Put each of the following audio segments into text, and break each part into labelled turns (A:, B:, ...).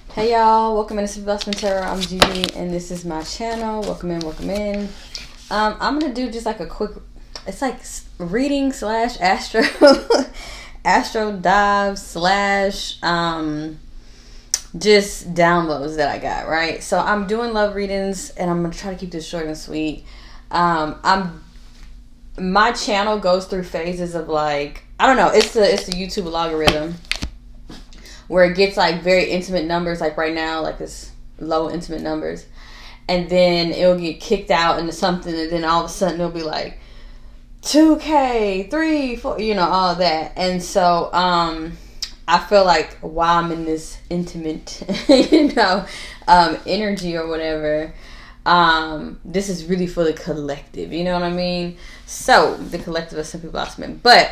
A: Hey y'all, welcome into Investment Terror. I'm Gigi and this is my channel. Welcome in, welcome in. I'm gonna do just like a quick, it's like reading slash astro astro dive slash just downloads that I got, right? So I'm doing love readings and I'm gonna try to keep this short and sweet. My channel goes through phases of like, I don't know, it's the YouTube algorithm where it gets like very intimate numbers, like right now, like it's low intimate numbers, and then it'll get kicked out into something, and then all of a sudden it'll be like 2K, 3, 4, all that. And so I feel like while I'm in this intimate energy or whatever, this is really for the collective, you know what I mean? So the collective of Simply Blossoming. But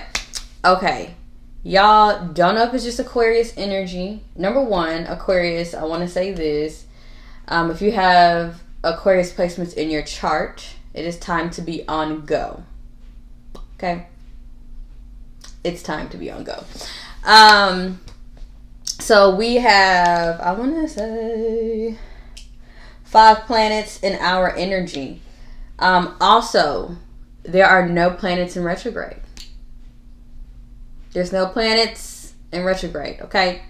A: okay, y'all don't know if it's just Aquarius energy. Number one, Aquarius, I want to say this. If you have Aquarius placements in your chart, it is time to be on go. Okay? It's time to be on go. So we have, I want to say, 5 planets in our energy. Also, there are no planets in retrograde. There's no planets in retrograde, okay?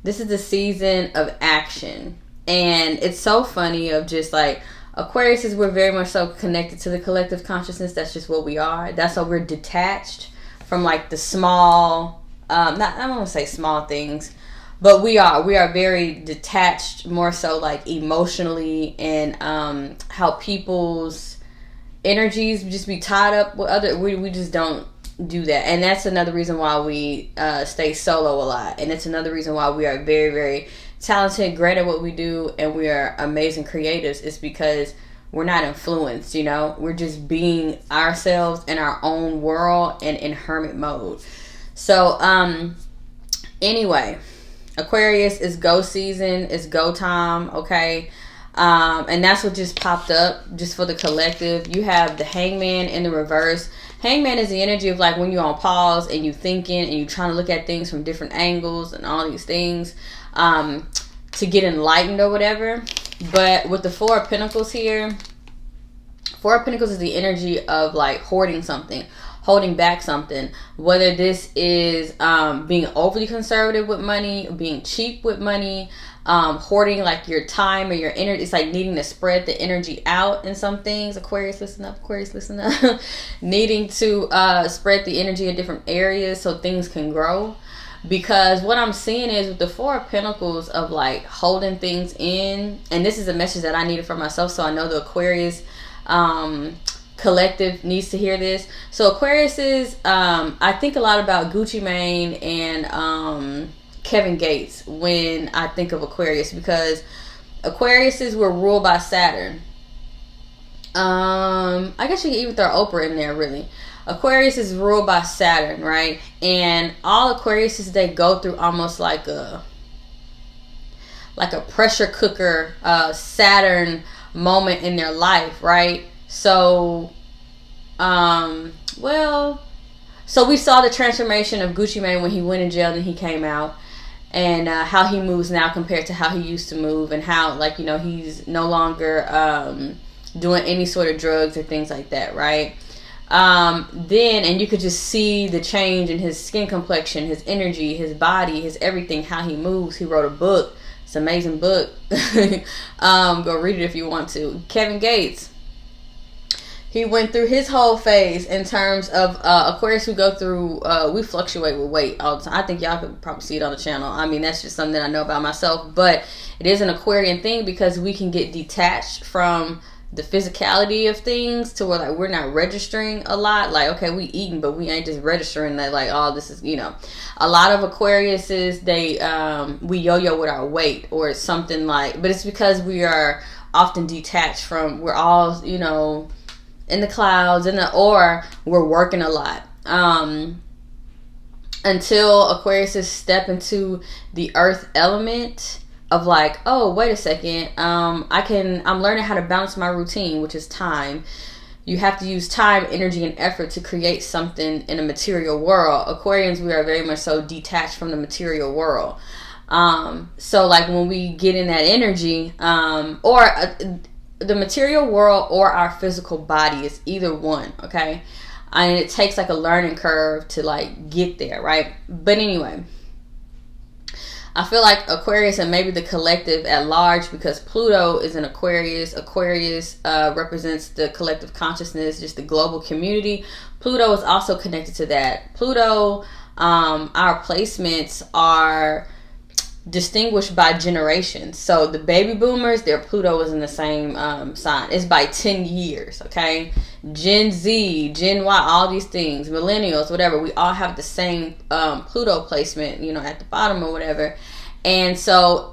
A: This is the season of action. And it's so funny of just like, Aquarius is, we're very much so connected to the collective consciousness. That's just what we are. That's why we're detached from like the small, I don't want to say small things, but we are very detached, more so like emotionally, and how people's energies just be tied up with other, we just don't do that. And that's another reason why we stay solo a lot, and it's another reason why we are very, very talented, great at what we do, and we are amazing creatives. Is because we're not influenced, we're just being ourselves in our own world and in hermit mode. So anyway, Aquarius is go season, it's go time, okay? And that's what just popped up just for the collective. You have the Hangman in the reverse. Hangman is the energy of like when you're on pause and you thinking and you trying to look at things from different angles and all these things to get enlightened or whatever. But with the Four of Pentacles here, Four of Pentacles is the energy of like hoarding something, holding back something, whether this is being overly conservative with money, being cheap with money, hoarding like your time or your energy. It's like needing to spread the energy out in some things. Aquarius, listen up. Aquarius, listen up. Needing to spread the energy in different areas so things can grow. Because what I'm seeing is with the Four of Pentacles of like holding things in, and this is a message that I needed for myself, so I know the Aquarius collective needs to hear this. So Aquarius is, I think a lot about Gucci Mane and Kevin Gates when I think of Aquarius, because Aquariuses were ruled by Saturn. I guess you can even throw Oprah in there, really. Aquarius is ruled by Saturn, right? And all Aquariuses, they go through almost like a pressure cooker Saturn moment in their life, right? So so we saw the transformation of Gucci Mane when he went in jail and he came out, and how he moves now compared to how he used to move, and how he's no longer doing any sort of drugs or things like that, right? Then, and you could just see the change in his skin complexion, his energy, his body, his everything, how he moves. He wrote a book. It's an amazing book. Go read it if you want to. Kevin Gates, he went through his whole phase in terms of Aquarius. We go through, we fluctuate with weight all the time. I think y'all could probably see it on the channel. I mean, that's just something that I know about myself. But it is an Aquarian thing because we can get detached from the physicality of things to where like we're not registering a lot. Like, okay, we eating, but we ain't just registering that like, oh, this is, a lot of Aquariuses, they we yo-yo with our weight or something like, but it's because we are often detached from, we're all, in the clouds, or we're working a lot. Until Aquariuses step into the earth element of like, oh, wait a second, I'm learning how to balance my routine, which is time. You have to use time, energy, and effort to create something in a material world. Aquarians, we are very much so detached from the material world. So like when we get in that energy, the material world or our physical body is either one, okay? And it takes like a learning curve to like get there, right? But anyway, I feel like Aquarius and maybe the collective at large, because Pluto is in Aquarius. Aquarius represents the collective consciousness, just the global community. Pluto is also connected to that. Pluto, our placements are distinguished by generations. So the baby boomers, their Pluto is in the same sign. It's by 10 years, okay? Gen Z, Gen Y, all these things, millennials, whatever, we all have the same Pluto placement, you know, at the bottom or whatever. And so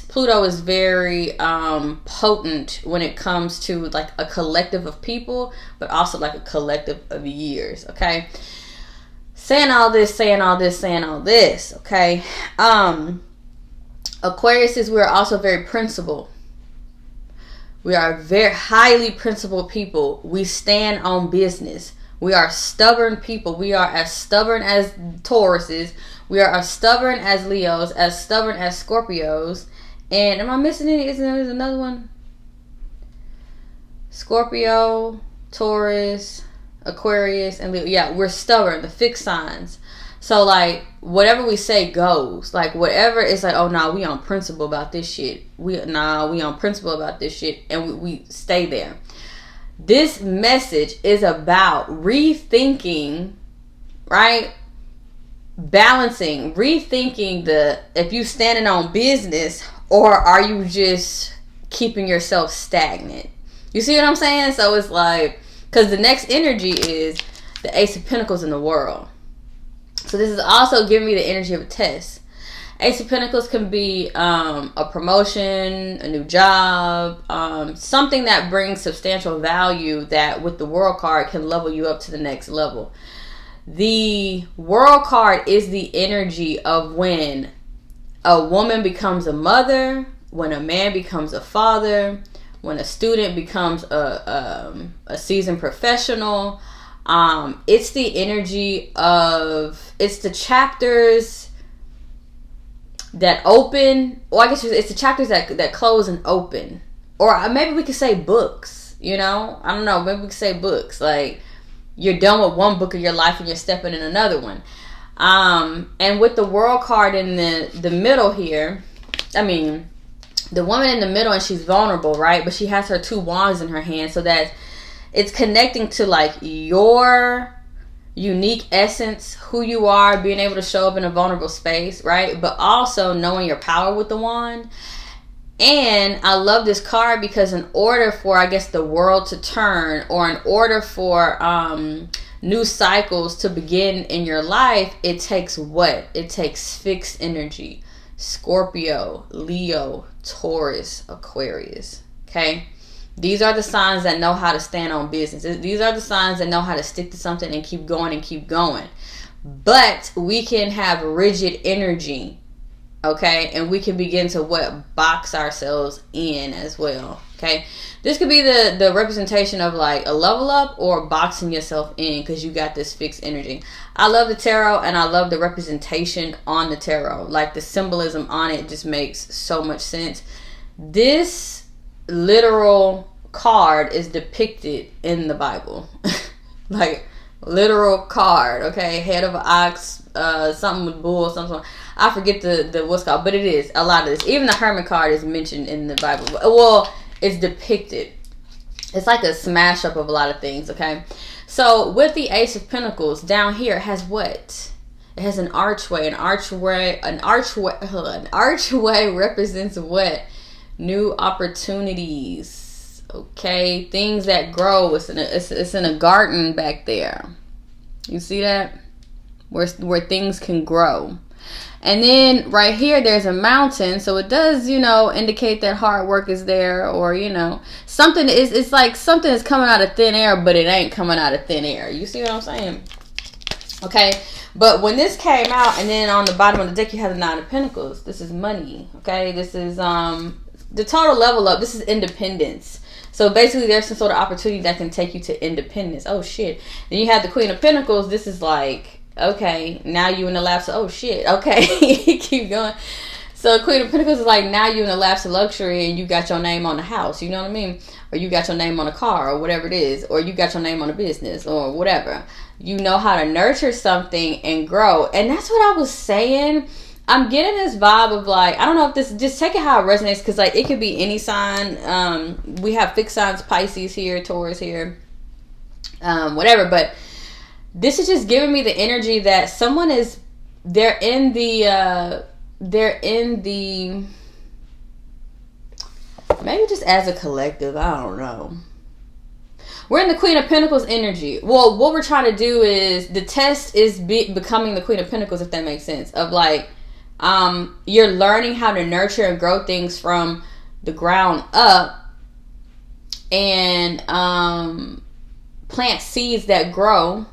A: Pluto is very potent when it comes to like a collective of people, but also like a collective of years, okay? Saying all this, okay? Aquariuses, we're also very principled. We are very highly principled people. We stand on business. We are stubborn people. We are as stubborn as Tauruses. We are as stubborn as Leos, as stubborn as Scorpios. And am I missing any? Is there another one? Scorpio, Taurus, Aquarius, and Leo. Yeah, we're stubborn, the fixed signs. So like whatever we say goes. Like whatever, it's like, oh no, we on principle about this shit. We on principle about this shit, and we stay there. This message is about rethinking, right? Balancing, rethinking if you standing on business, or are you just keeping yourself stagnant? You see what I'm saying? So it's like, because the next energy is the Ace of Pentacles in the world. So this is also giving me the energy of a test. Ace of Pentacles can be a promotion, a new job, something that brings substantial value that with the World card can level you up to the next level. The World card is the energy of when a woman becomes a mother, when a man becomes a father, when a student becomes a seasoned professional. It's the energy of, it's the chapters that open, or I guess it's the chapters that close and open. Or maybe we could say books, you know? I don't know, maybe we could say books. Like, you're done with one book of your life and you're stepping in another one. And with the World card in the middle here, I mean, the woman in the middle, and she's vulnerable, right? But she has her two wands in her hand, so that it's connecting to like your unique essence, who you are, being able to show up in a vulnerable space, right? But also knowing your power with the wand. And I love this card because in order for, I guess, the world to turn, or in order for new cycles to begin in your life, it takes what? It takes fixed energy. Scorpio, Leo, Taurus, Aquarius. Okay? These are the signs that know how to stand on business. These are the signs that know how to stick to something and keep going and keep going. But we can have rigid energy, okay? And we can begin to box ourselves in as well, okay? This could be the representation of like a level up or boxing yourself in because you got this fixed energy. I love the tarot, and I love the representation on the tarot. Like the symbolism on it just makes so much sense. This literal card is depicted in the Bible. Like literal card, okay? Head of an ox, something with bull, something. I forget the what's called, but it is a lot of this. Even the Hermit card is mentioned in the Bible. Well, it's depicted. It's like a smash up of a lot of things, okay? So with the Ace of Pentacles down here, it has what? It has an archway. An archway represents what? New opportunities, okay? Things that grow. It's in a garden back there. You see that? Where things can grow. And then right here, there's a mountain. So it does, indicate that hard work is there, or, something is, it's like something is coming out of thin air, but it ain't coming out of thin air. You see what I'm saying? Okay. But when this came out, and then on the bottom of the deck, you have the Nine of Pentacles. This is money. Okay. This is, the total level up. This is independence. So basically there's some sort of opportunity that can take you to independence. Oh shit. Then you have the Queen of Pentacles. This is like, okay, now you in the lap. So, oh shit. Okay. Keep going. So Queen of Pentacles is like, now you're in a lapse of luxury and you got your name on the house, you know what I mean? Or you got your name on a car or whatever it is. Or you got your name on a business or whatever. You know how to nurture something and grow. And that's what I was saying. I'm getting this vibe of like, I don't know if this, just take it how it resonates, because like it could be any sign. We have fixed signs, Pisces here, Taurus here, whatever. But this is just giving me the energy that someone is, they're in the, maybe just as a collective, I don't know. We're in the Queen of Pentacles energy. Well, what we're trying to do is, the test is becoming the Queen of Pentacles, if that makes sense. Of like, you're learning how to nurture and grow things from the ground up, and plant seeds that grow,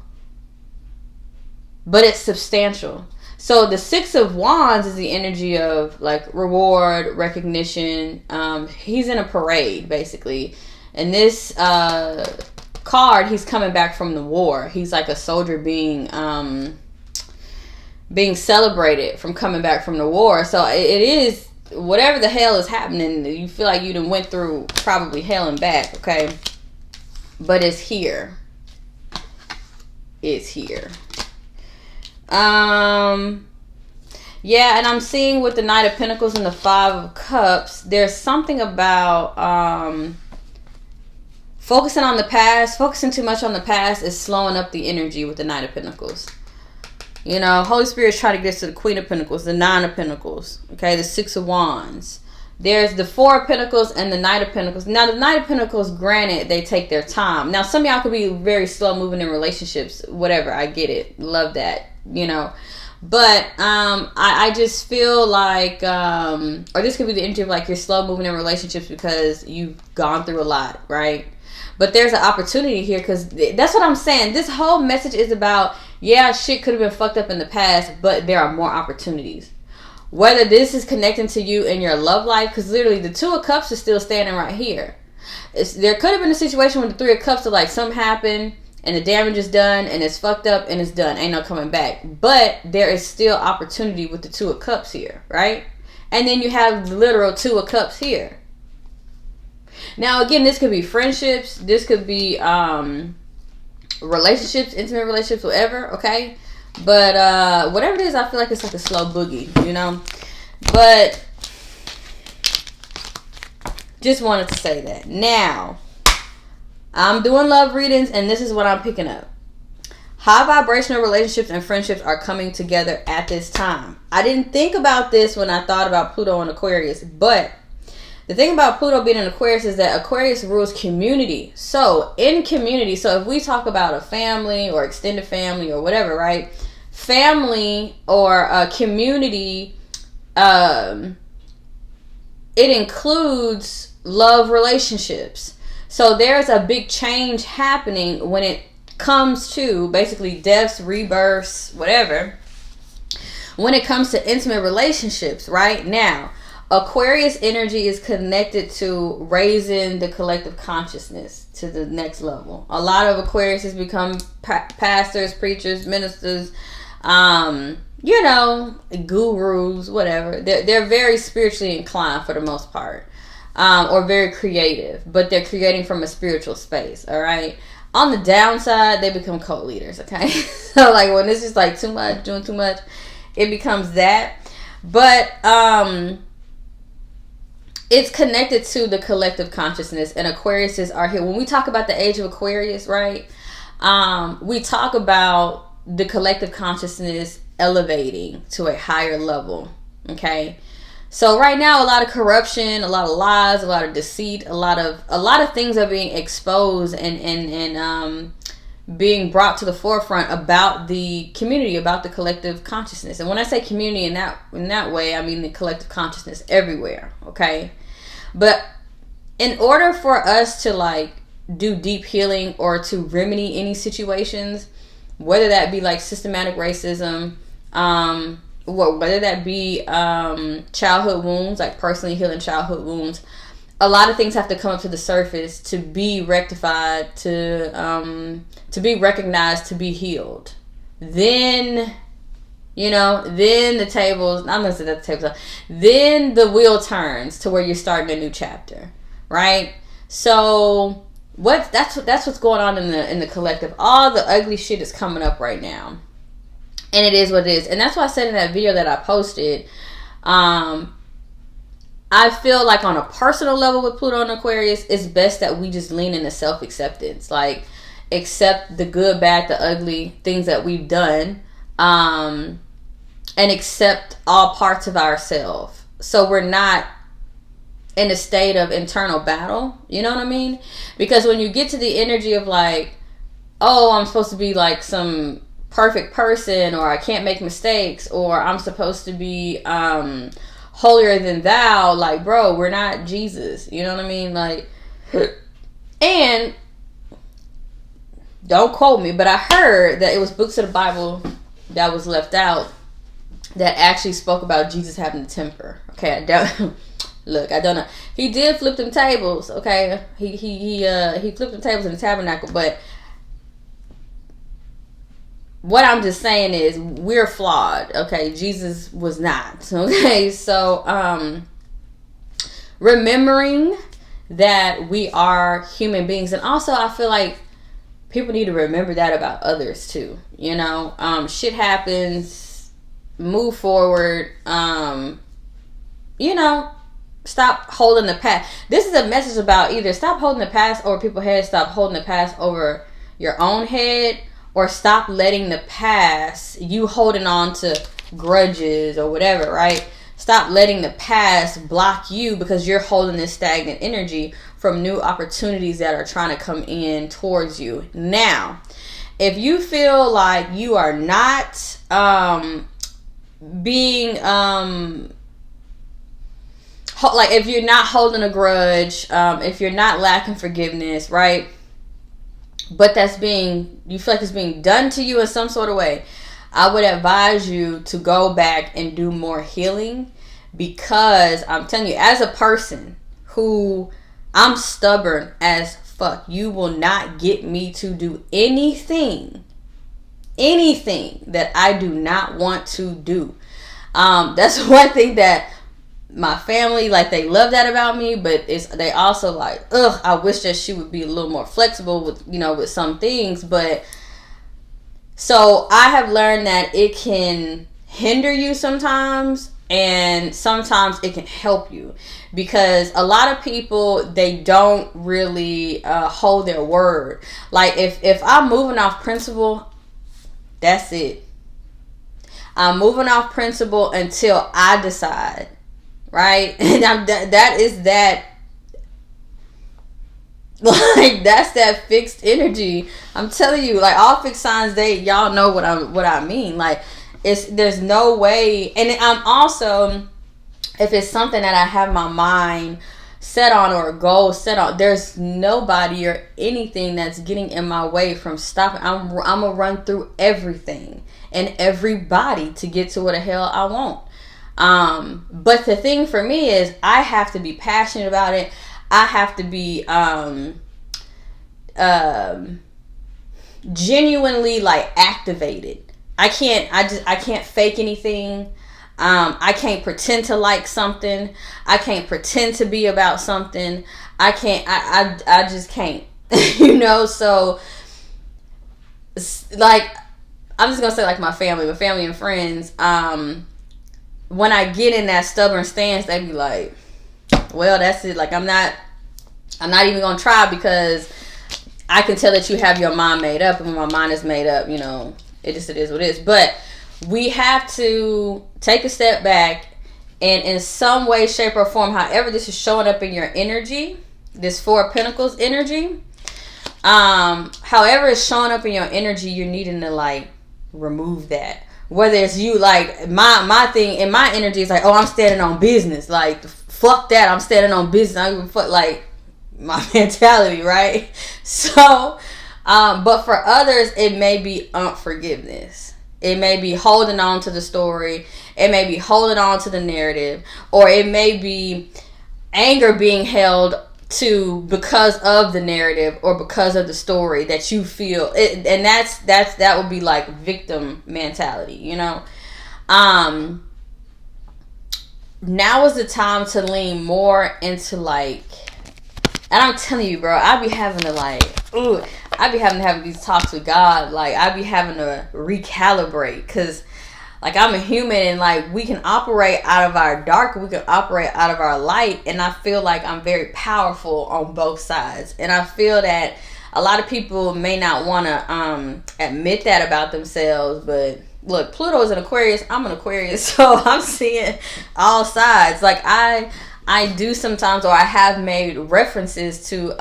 A: but it's substantial. So the Six of Wands is the energy of like reward, recognition. He's in a parade, basically. And this card, he's coming back from the war. He's like a soldier being celebrated from coming back from the war. So it is, whatever the hell is happening, you feel like you done went through probably hell and back, okay? But it's here. It's here. Yeah, and I'm seeing with the Knight of Pentacles and the Five of Cups, there's something about focusing on the past. Focusing too much on the past is slowing up the energy with the Knight of Pentacles. You know, Holy Spirit's trying to get us to the Queen of Pentacles, the Nine of Pentacles, okay, the Six of Wands. There's the Four of Pentacles and the Knight of Pentacles. Now, the Knight of Pentacles, granted, they take their time. Now, some of y'all could be very slow moving in relationships. Whatever, I get it. Love that, you know. But I just feel like, or this could be the energy of like you're slow moving in relationships because you've gone through a lot, right? But there's an opportunity here, because that's what I'm saying. This whole message is about, yeah, shit could have been fucked up in the past, but there are more opportunities. Whether this is connecting to you in your love life, because literally the Two of Cups is still standing right here. There could have been a situation where the Three of Cups are like, something happened and the damage is done and it's fucked up and it's done. Ain't no coming back. But there is still opportunity with the Two of Cups here, right? And then you have the literal Two of Cups here. Now, again, this could be friendships. This could be relationships, intimate relationships, whatever, okay? But whatever it is, I feel like it's like a slow boogie, you know? But just wanted to say that. Now, I'm doing love readings, and this is what I'm picking up. High vibrational relationships and friendships are coming together at this time. I didn't think about this when I thought about Pluto and Aquarius, but the thing about Pluto being in Aquarius is that Aquarius rules community. So in community, so if we talk about a family or extended family or whatever, right? Family or a community, it includes love relationships. So there's a big change happening when it comes to basically deaths, rebirths, whatever. When it comes to intimate relationships, right? Now, Aquarius energy is connected to raising the collective consciousness to the next level. A lot of Aquarius has become pastors, preachers, ministers, you know, gurus, whatever. They're very spiritually inclined for the most part, or very creative, but they're creating from a spiritual space, all right? On the downside, they become cult leaders, okay? So, like, when it's just, like, too much, doing too much, it becomes that. But, it's connected to the collective consciousness, and Aquariuses are here. When we talk about the age of Aquarius, right, we talk about the collective consciousness elevating to a higher level, okay? So right now, a lot of corruption, a lot of lies, a lot of deceit, a lot of things are being exposed and being brought to the forefront about the community, about the collective consciousness. And when I say community in that way, I mean the collective consciousness everywhere, okay? But in order for us to like do deep healing or to remedy any situations, whether that be like systematic racism, whether that be childhood wounds, like personally healing childhood wounds, a lot of things have to come up to the surface to be rectified, to be recognized, to be healed. Then then the tables, I'm going to say that the tables, then the wheel turns to where you're starting a new chapter, right? So that's what's going on in the collective. All the ugly shit is coming up right now. And it is what it is. And that's why I said in that video that I posted, I feel like on a personal level with Pluto and Aquarius, it's best that we just lean into self-acceptance. Like, accept the good, bad, the ugly things that we've done, and accept all parts of ourselves. So we're not in a state of internal battle. You know what I mean? Because when you get to the energy of like, oh, I'm supposed to be like some perfect person, or I can't make mistakes, or I'm supposed to be holier than thou, like, bro, we're not Jesus. You know what I mean? Like, and don't quote me, but I heard that it was books of the Bible that was left out that actually spoke about Jesus having a temper. Okay, I don't look, I don't know. He did flip them tables, okay? He flipped them tables in the tabernacle, but what I'm just saying is we're flawed, okay? Jesus was not, okay? So, remembering that we are human beings. And also, I feel like people need to remember that about others, too. Shit happens. Move forward. Stop holding the past. This is a message about either stop holding the past over people's heads, stop holding the past over your own head, or stop letting the past, you holding on to grudges or whatever, right? Stop letting the past block you because you're holding this stagnant energy from new opportunities that are trying to come in towards you. Now, if you feel like you are not being like, if you're not holding a grudge, if you're not lacking forgiveness, right? But you feel like it's being done to you in some sort of way, I would advise you to go back and do more healing, because I'm telling you, as a person who, I'm stubborn as fuck. You will not get me to do anything that I do not want to do. That's one thing that my family, like, they love that about me, but they also like, I wish that she would be a little more flexible with some things. But so I have learned that it can hinder you sometimes, and sometimes it can help you, because a lot of people, they don't really hold their word. Like, if I'm moving off principle, that's it. I'm moving off principle until I decide. Right? And that is that, like, that's that fixed energy. I'm telling you, like, all fixed signs, y'all know what I mean. Like, there's no way. And I'm also, if it's something that I have my mind set on or a goal set on, there's nobody or anything that's getting in my way from stopping. I'm gonna run through everything and everybody to get to what the hell I want. But the thing for me is, I have to be passionate about it. I have to be genuinely, like, activated. I can't fake anything. I can't pretend to like something. I can't pretend to be about something. I just can't. So, like, I'm just gonna say, like, my family and friends, when I get in that stubborn stance, they be like, well, that's it. Like, I'm not even gonna try, because I can tell that you have your mind made up, and when my mind is made up, it is what it is. But we have to take a step back, and in some way, shape, or form, however this is showing up in your energy, this Four of Pentacles energy, however it's showing up in your energy, you're needing to, like, remove that. Whether it's you, like, my thing in my energy is like, oh, I'm standing on business. Like, fuck that, I'm standing on business. I don't even fuck, like, my mentality, right? So, but for others, it may be unforgiveness. It may be holding on to the story. It may be holding on to the narrative. Or it may be anger being held to because of the narrative or because of the story that you feel it, and that would be like victim mentality, Now is the time to lean more into like, and I'm telling you, bro, I be having to have these talks with God. Like, I be having to recalibrate, because like, I'm a human, and like, we can operate out of our dark, we can operate out of our light, and I feel like I'm very powerful on both sides. And I feel that a lot of people may not want to admit that about themselves, but look, Pluto's an Aquarius, I'm an Aquarius, so I'm seeing all sides. Like, I do sometimes, or I have made references to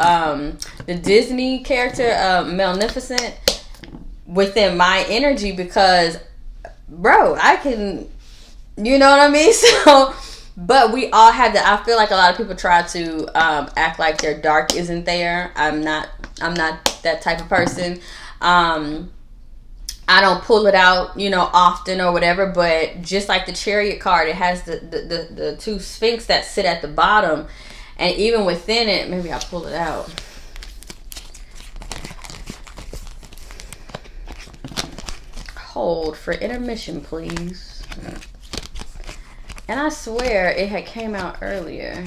A: the Disney character Maleficent within my energy, because, bro, I can, you know what I mean? So, but we all have that. I feel like a lot of people try to act like their dark isn't there. I'm not that type of person. I don't pull it out, often or whatever, but just like the Chariot card, it has the two Sphinx that sit at the bottom, and even within it, maybe I'll pull it out. Hold for intermission, please. And I swear it had came out earlier.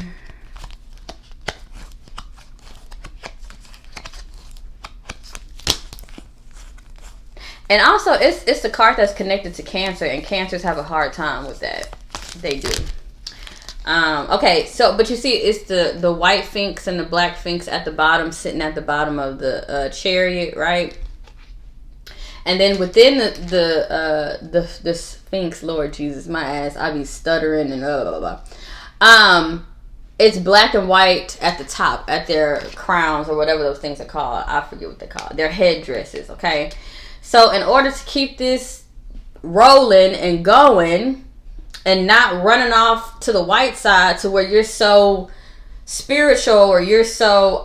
A: And also, it's the card that's connected to Cancer, and Cancers have a hard time with that. They do. Okay, so, but you see, it's the white Sphinx and the black Sphinx at the bottom, sitting at the bottom of the Chariot, right? And then within the Sphinx, Lord Jesus, my ass, I be stuttering and blah, blah, blah. It's black and white at the top, at their crowns or whatever those things are called. I forget what they're called. Their headdresses, okay? So in order to keep this rolling and going and not running off to the white side to where you're so spiritual, or you're so,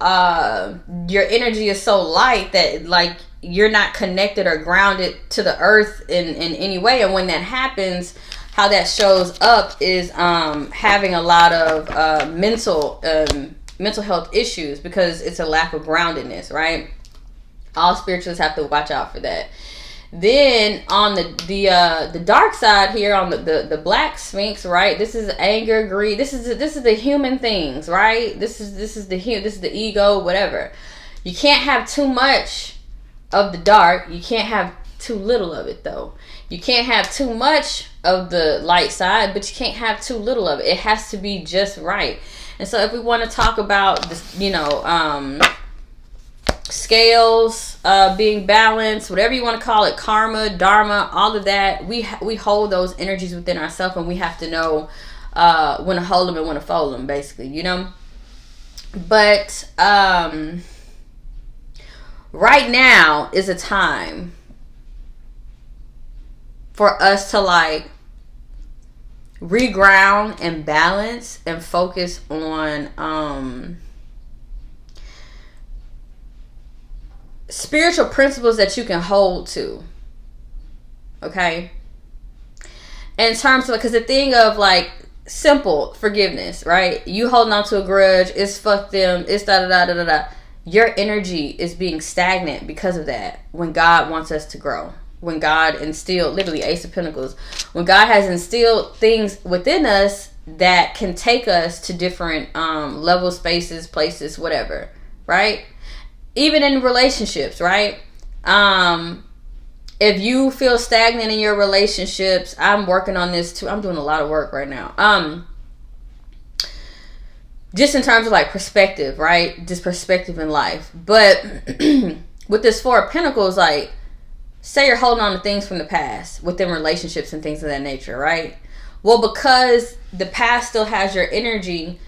A: your energy is so light that like you're not connected or grounded to the earth in any way. And when that happens, how that shows up is having a lot of mental health issues, because it's a lack of groundedness, right? All spiritualists have to watch out for that. Then on the dark side here, on the black Sphinx, right? This is anger, greed. This is the human things, right? This is the ego, whatever. You can't have too much of the dark. You can't have too little of it, though. You can't have too much of the light side, but you can't have too little of it. It has to be just right. And so if we want to talk about this, scales being balanced, whatever you want to call it, karma, dharma, all of that, we hold those energies within ourselves, and we have to know when to hold them and when to fold them, basically, but right now is a time for us to like reground and balance and focus on spiritual principles that you can hold to, okay? In terms of, because the thing of like simple forgiveness, right? You holding on to a grudge, it's fuck them, it's da-da-da-da-da-da. Your energy is being stagnant because of that. When God wants us to grow, when God instilled, literally Ace of Pentacles, when God has instilled things within us that can take us to different levels, spaces, places, whatever, right? Even in relationships, right? If you feel stagnant in your relationships, I'm working on this too. I'm doing a lot of work right now. Just in terms of like perspective, right? Just perspective in life. But with this Four of Pentacles, like, say you're holding on to things from the past within relationships and things of that nature, right? Well, because the past still has your energy,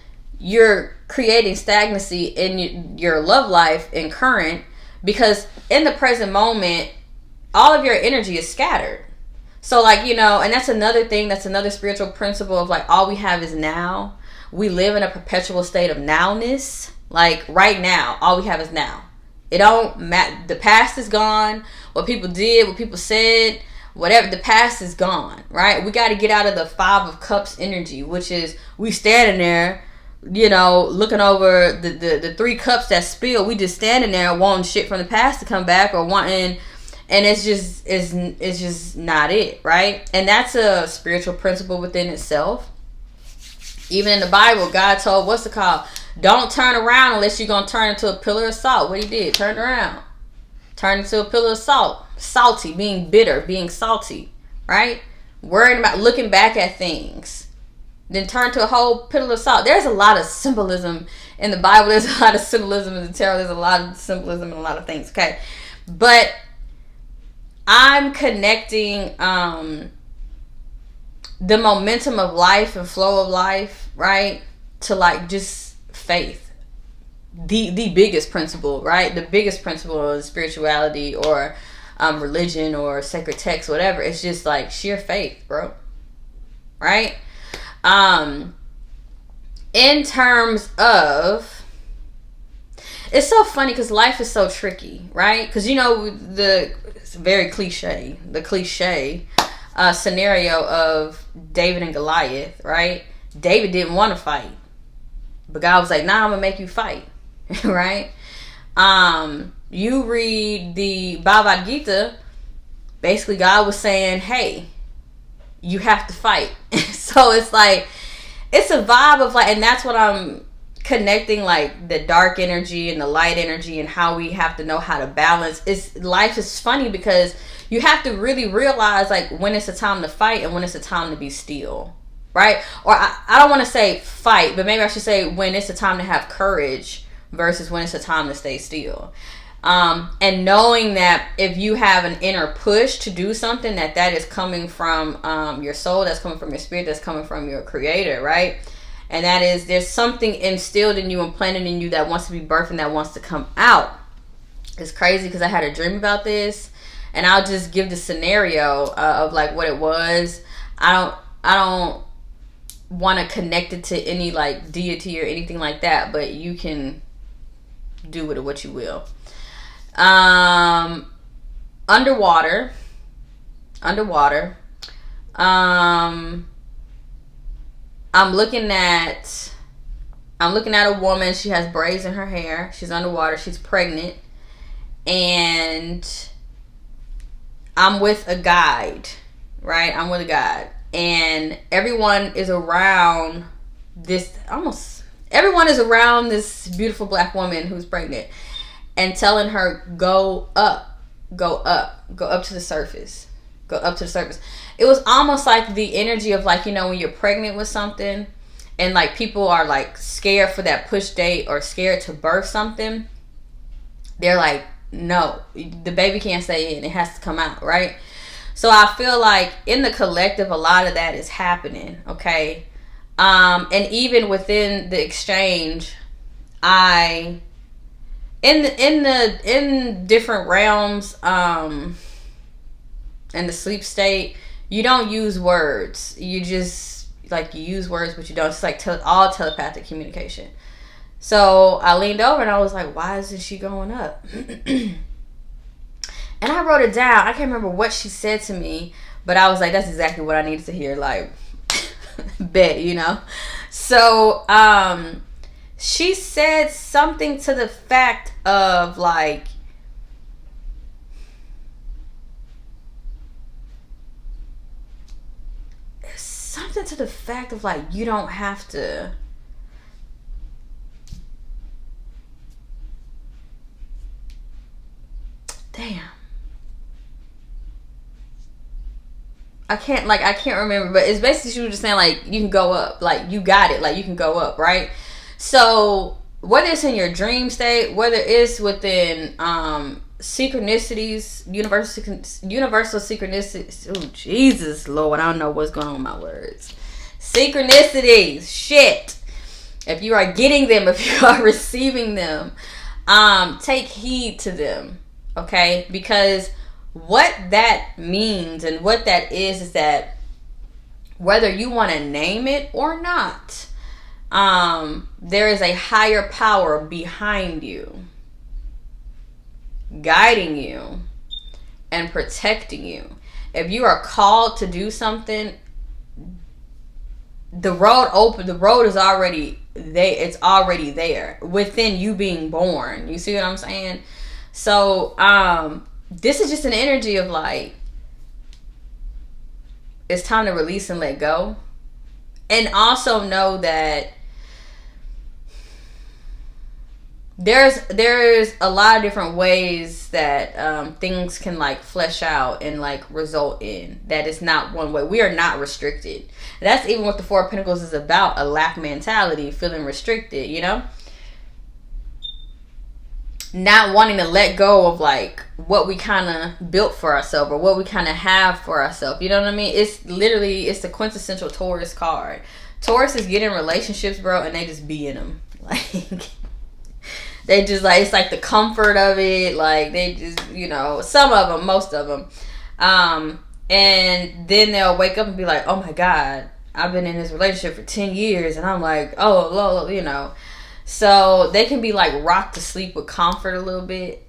A: you're creating stagnancy in your love life and current, because in the present moment, all of your energy is scattered. So like, and that's another thing, that's another spiritual principle of like, all we have is now. We live in a perpetual state of nowness. Like right now, all we have is now. It don't matter. The past is gone. What people did, what people said, whatever, the past is gone, right? We got to get out of the Five of Cups energy, which is we standing there, looking over the three cups that spill. We just standing there wanting shit from the past to come back, or wanting, And it's just not it, right? And that's a spiritual principle within itself. Even in the Bible, God told, what's it called? Don't turn around unless you're going to turn into a pillar of salt. What he did? Turned around. Turned into a pillar of salt. Salty, being bitter, being salty, right? Worrying about looking back at things. Then turn to a whole pillar of salt. There's a lot of symbolism in the Bible. There's a lot of symbolism in the tarot. There's a lot of symbolism in a lot of things, okay? But I'm connecting the momentum of life and flow of life, right, to like just faith. The biggest principle, right? The biggest principle of spirituality or religion or sacred text, whatever. It's just like sheer faith, bro. Right? In terms of, it's so funny because life is so tricky, right? Because, you know, it's very cliche, the cliche scenario of David and Goliath, right? David didn't want to fight, but God was like, nah, I'm gonna make you fight. Right? You read the Bhagavad Gita, basically God was saying, hey, you have to fight. So it's like, it's a vibe of like, and that's what I'm connecting, like the dark energy and the light energy and how we have to know how to balance. Life is funny because you have to really realize like when it's a time to fight and when it's a time to be still, right? Or I don't want to say fight, but maybe I should say when it's a time to have courage versus when it's a time to stay still. And knowing that if you have an inner push to do something, that is coming from your soul, that's coming from your spirit, that's coming from your creator, right? And that is, there's something instilled in you and planted in you that wants to be birthed and that wants to come out. It's crazy because I had a dream about this, and I'll just give the scenario of like what it was. I don't want to connect it to any like deity or anything like that, but you can do with it what you will. Underwater. I'm looking at a woman. She has braids in her hair. She's underwater. She's pregnant. And I'm with a guide, right? I'm with a guide. And everyone is around this beautiful black woman who's pregnant and telling her, go up to the surface. It was almost like the energy of like, you know, when you're pregnant with something and like people are like scared for that push date or scared to birth something. They're like, no, the baby can't stay in. It has to come out, right? So I feel like in the collective, a lot of that is happening, okay? And even within the exchange, in different realms, in the sleep state, you don't use words. You just like you use words, but you don't. It's like all telepathic communication. So I leaned over and I was like, "Why isn't she going up?" And I wrote it down. I can't remember what she said to me, but I was like, "That's exactly what I needed to hear." Like, bet, you know. So she said something to the fact of like, something to the fact of like, you don't have to I can't remember, but it's basically she was just saying like, you can go up, like you got it, like you can go up, right? So whether it's in your dream state, whether it's within synchronicities, universal synchronicities. Oh Jesus Lord, I don't know what's going on with my words. Synchronicities, shit. If you are getting them, if you are receiving them, take heed to them, okay? Because what that means and what that is that whether you want to name it or not, there is a higher power behind you, guiding you and protecting you. If you are called to do something, the road is already there. It's already there within you being born. You see what I'm saying? So this is just an energy of like, it's time to release and let go. And also know that there's a lot of different ways that things can like flesh out and like result in that. It's not one way. We are not restricted. That's even what the Four of Pentacles is about, a lack mentality, feeling restricted, you know, not wanting to let go of like what we kind of built for ourselves or what we kind of have for ourselves, you know what I mean? It's literally, it's the quintessential Taurus card. Taurus is getting relationships, bro, and they just be in them. Like, they just like, it's like the comfort of it. Like, they just, you know, some of them, most of them. And then they'll wake up and be like, oh my God, I've been in this relationship for 10 years. And I'm like, oh, you know. So they can be like rocked to sleep with comfort a little bit.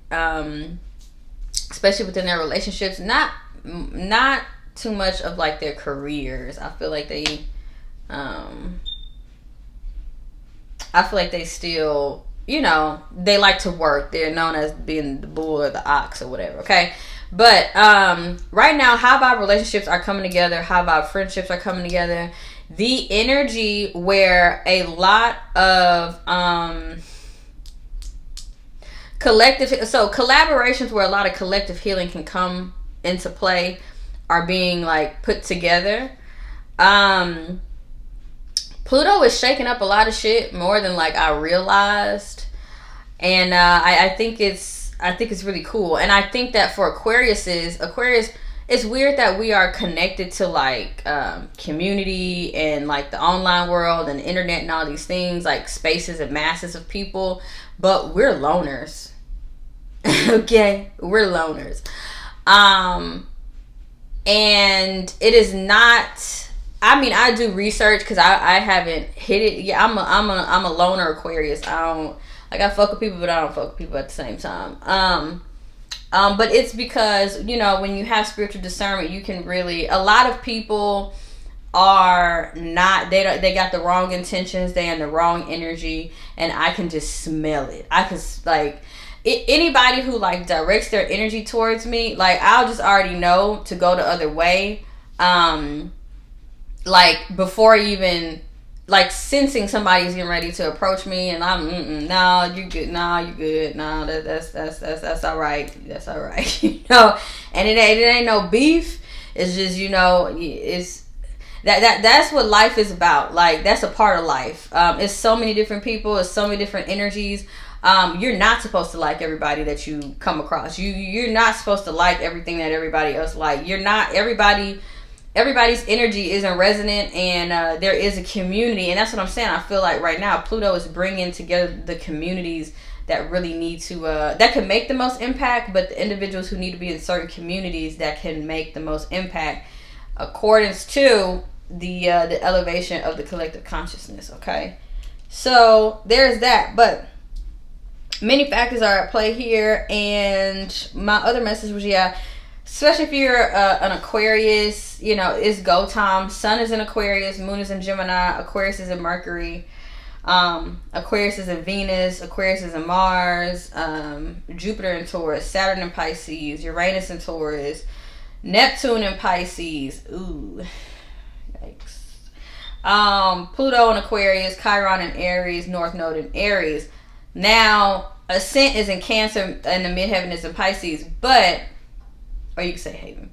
A: Especially within their relationships. Not too much of like their careers. I feel like they still, you know, they like to work. They're known as being the bull or the ox or whatever, okay? But right now, high vibe relationships are coming together. High vibe friendships are coming together. The energy where a lot of collaborations where a lot of collective healing can come into play are being like put together. Pluto is shaking up a lot of shit more than like I realized, and I think it's really cool. And I think that for Aquarius, it's weird that we are connected to like community and like the online world and the internet and all these things, like spaces and masses of people, but we're loners. Okay, we're loners, and it is not. I mean, I do research because I haven't hit it. Yeah, I'm a loner Aquarius. I fuck with people, but I don't fuck with people at the same time. But it's because, you know, when you have spiritual discernment, you can really. A lot of people are not. They got the wrong intentions. They in the wrong energy, and I can just smell it. I can like. Anybody who like directs their energy towards me, like I'll just already know to go the other way. Like before even like sensing somebody's getting ready to approach me, and I'm no, you're good, no, you're good, no, that's all right, that's all right, you know. And it ain't no beef. It's just, you know, it's that's what life is about. Like that's a part of life. It's so many different people. It's so many different energies. You're not supposed to like everybody that you come across. You're not supposed to like everything that everybody else like. You're not everybody's energy isn't resonant, and there is a community, and that's what I'm saying. I feel like right now Pluto is bringing together the communities that really need to that can make the most impact, but the individuals who need to be in certain communities that can make the most impact accordance to the elevation of the collective consciousness. Okay, so there's that, but many factors are at play here. And my other message was, especially if you're an Aquarius, you know, it's go time. Sun is in Aquarius, Moon is in Gemini, Aquarius is in Mercury, Aquarius is in Venus, Aquarius is in Mars, Jupiter in Taurus, Saturn in Pisces, Uranus in Taurus, Neptune in Pisces. Ooh, yikes. Pluto in Aquarius, Chiron in Aries, North Node in Aries. Now, Ascent is in Cancer and the midheaven is in Pisces, but, or you can say Haven.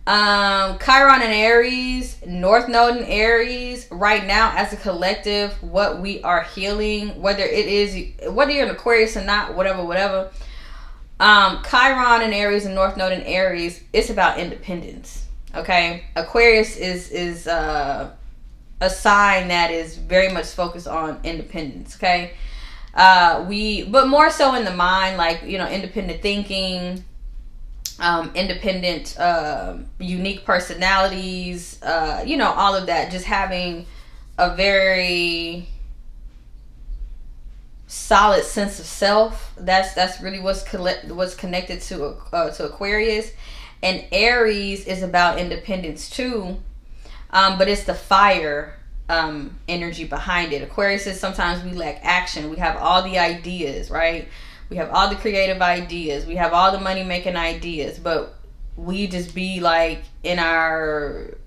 A: Chiron in Aries, North Node in Aries. Right now, as a collective, what we are healing, whether you're an Aquarius or not, whatever. Chiron in Aries and North Node in Aries, it's about independence. Okay, Aquarius is a sign that is very much focused on independence. Okay. But more so in the mind, like, you know, independent thinking, independent, unique personalities, you know, all of that, just having a very solid sense of self. That's really what's connected to Aquarius. And Aries is about independence too, but it's the fire energy behind it. Aquarius is sometimes we lack action. We have all the ideas, right? We have all the creative ideas. We have all the money making ideas. But we just be like in our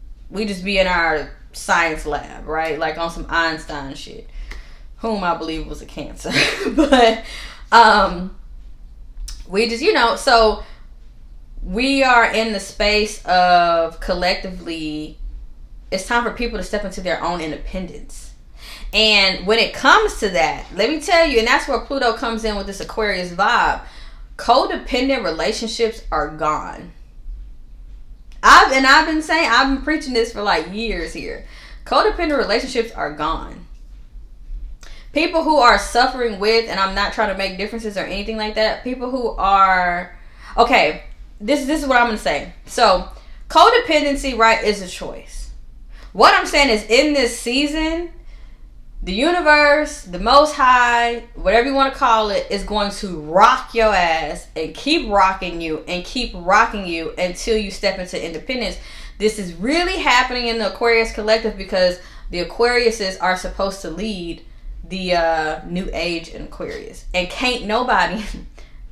A: science lab, right? Like on some Einstein shit, whom I believe was a Cancer. But we just, so we are in the space of collectively, it's time for people to step into their own independence. And when it comes to that, let me tell you, and that's where Pluto comes in with this Aquarius vibe, codependent relationships are gone. I've been preaching this for like years here. Codependent relationships are gone. People who are suffering with, and I'm not trying to make differences or anything like that, people who are, okay, this is what I'm going to say. So, codependency, right, is a choice. What I'm saying is, in this season, the universe, the Most High, whatever you want to call it, is going to rock your ass and keep rocking you until you step into independence. This is really happening in the Aquarius collective because the Aquariuses are supposed to lead the new age in Aquarius. And can't nobody,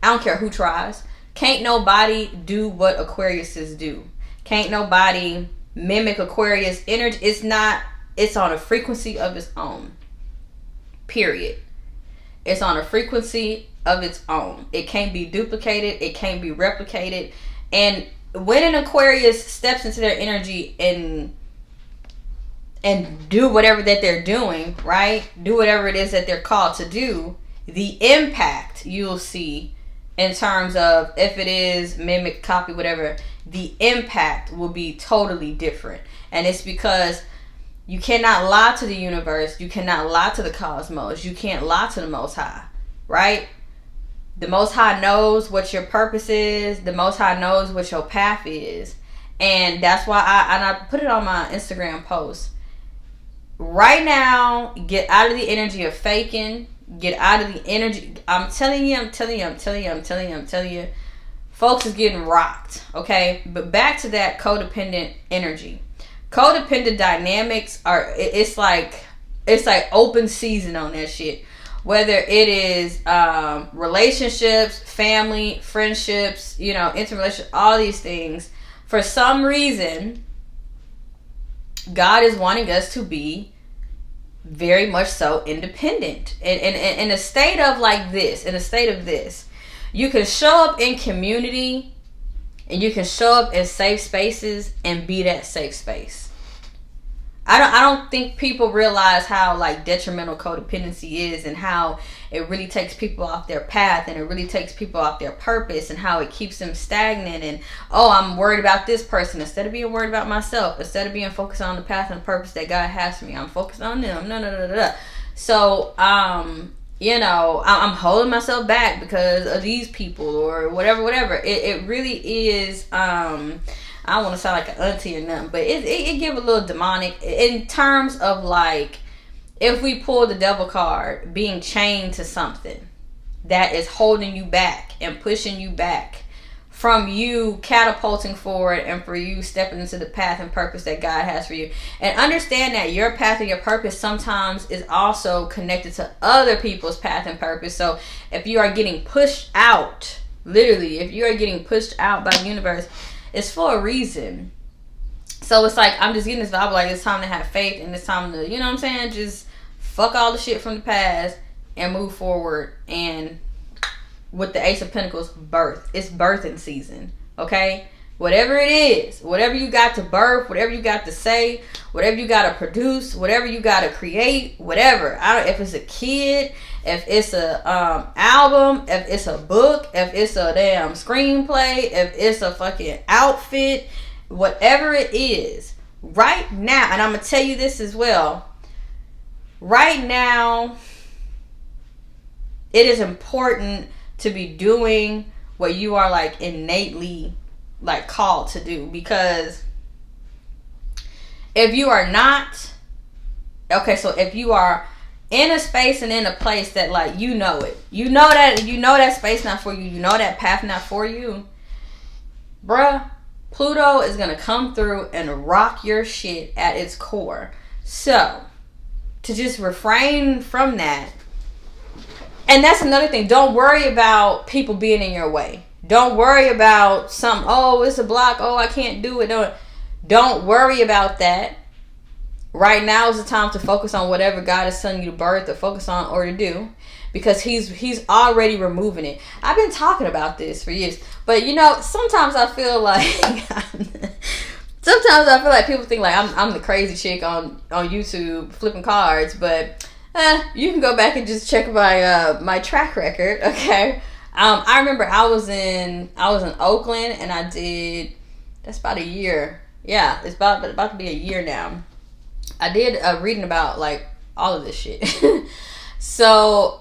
A: I don't care who tries, can't nobody do what Aquariuses do. Can't nobody mimic Aquarius energy. It's on a frequency of its own. Period. It's on a frequency of its own. It can't be duplicated. It can't be replicated. And when an Aquarius steps into their energy and do whatever that they're doing, right? Do whatever it is that they're called to do, the impact you'll see in terms of if it is mimic, copy, whatever, the impact will be totally different. And it's because you cannot lie to the universe. You cannot lie to the cosmos. You can't lie to the Most High, right? The Most High knows what your purpose is. The Most High knows what your path is. And that's why I put it on my Instagram post. Right now, get out of the energy of faking. Get out of the energy. I'm telling you. Folks is getting rocked, okay? But back to that codependent energy. Codependent dynamics are, it's like open season on that shit. Whether it is relationships, family, friendships, interrelationships, all these things. For some reason, God is wanting us to be very much so independent. In a state of like this, you can show up in community and you can show up in safe spaces and be that safe space. I don't think people realize how like detrimental codependency is and how it really takes people off their path and it really takes people off their purpose and how it keeps them stagnant and, oh, I'm worried about this person instead of being worried about myself, instead of being focused on the path and purpose that God has for me. I'm focused on them. No. So, I'm holding myself back because of these people or whatever. It really is, I don't want to sound like an auntie or nothing, but it give a little demonic in terms of like, if we pull the devil card, being chained to something that is holding you back and pushing you back from you catapulting forward and for you stepping into the path and purpose that God has for you. And understand that your path and your purpose sometimes is also connected to other people's path and purpose. So if you are getting pushed out, literally, if you are getting pushed out by the universe, it's for a reason. So it's like, I'm just getting this vibe like it's time to have faith and it's time to, just fuck all the shit from the past and move forward. And with the Ace of Pentacles, birth. It's birthing season, okay? Whatever it is, whatever you got to birth, whatever you got to say, whatever you got to produce, whatever you got to create, whatever. If it's a kid, if it's a album, if it's a book, if it's a damn screenplay, if it's a fucking outfit, whatever it is, right now, and I'm going to tell you this as well, right now, it is important to be doing what you are like innately like called to do, because if you are not, so if you are in a space and in a place that like that space not for you, that path not for you, bruh, Pluto is gonna come through and rock your shit at its core. So to just refrain from that, And that's another thing. Don't worry about people being in your way. Don't worry about oh, it's a block. Oh, I can't do it. Don't worry about that. Right now is the time to focus on whatever God is telling you to birth or focus on or to do, because he's already removing it. I've been talking about this for years, but sometimes I feel like people think like I'm the crazy chick on YouTube flipping cards, but you can go back and just check my track record. Okay, I remember I was in Oakland, and I did, that's about a year. Yeah, it's about to be a year now. I did reading about like all of this shit. So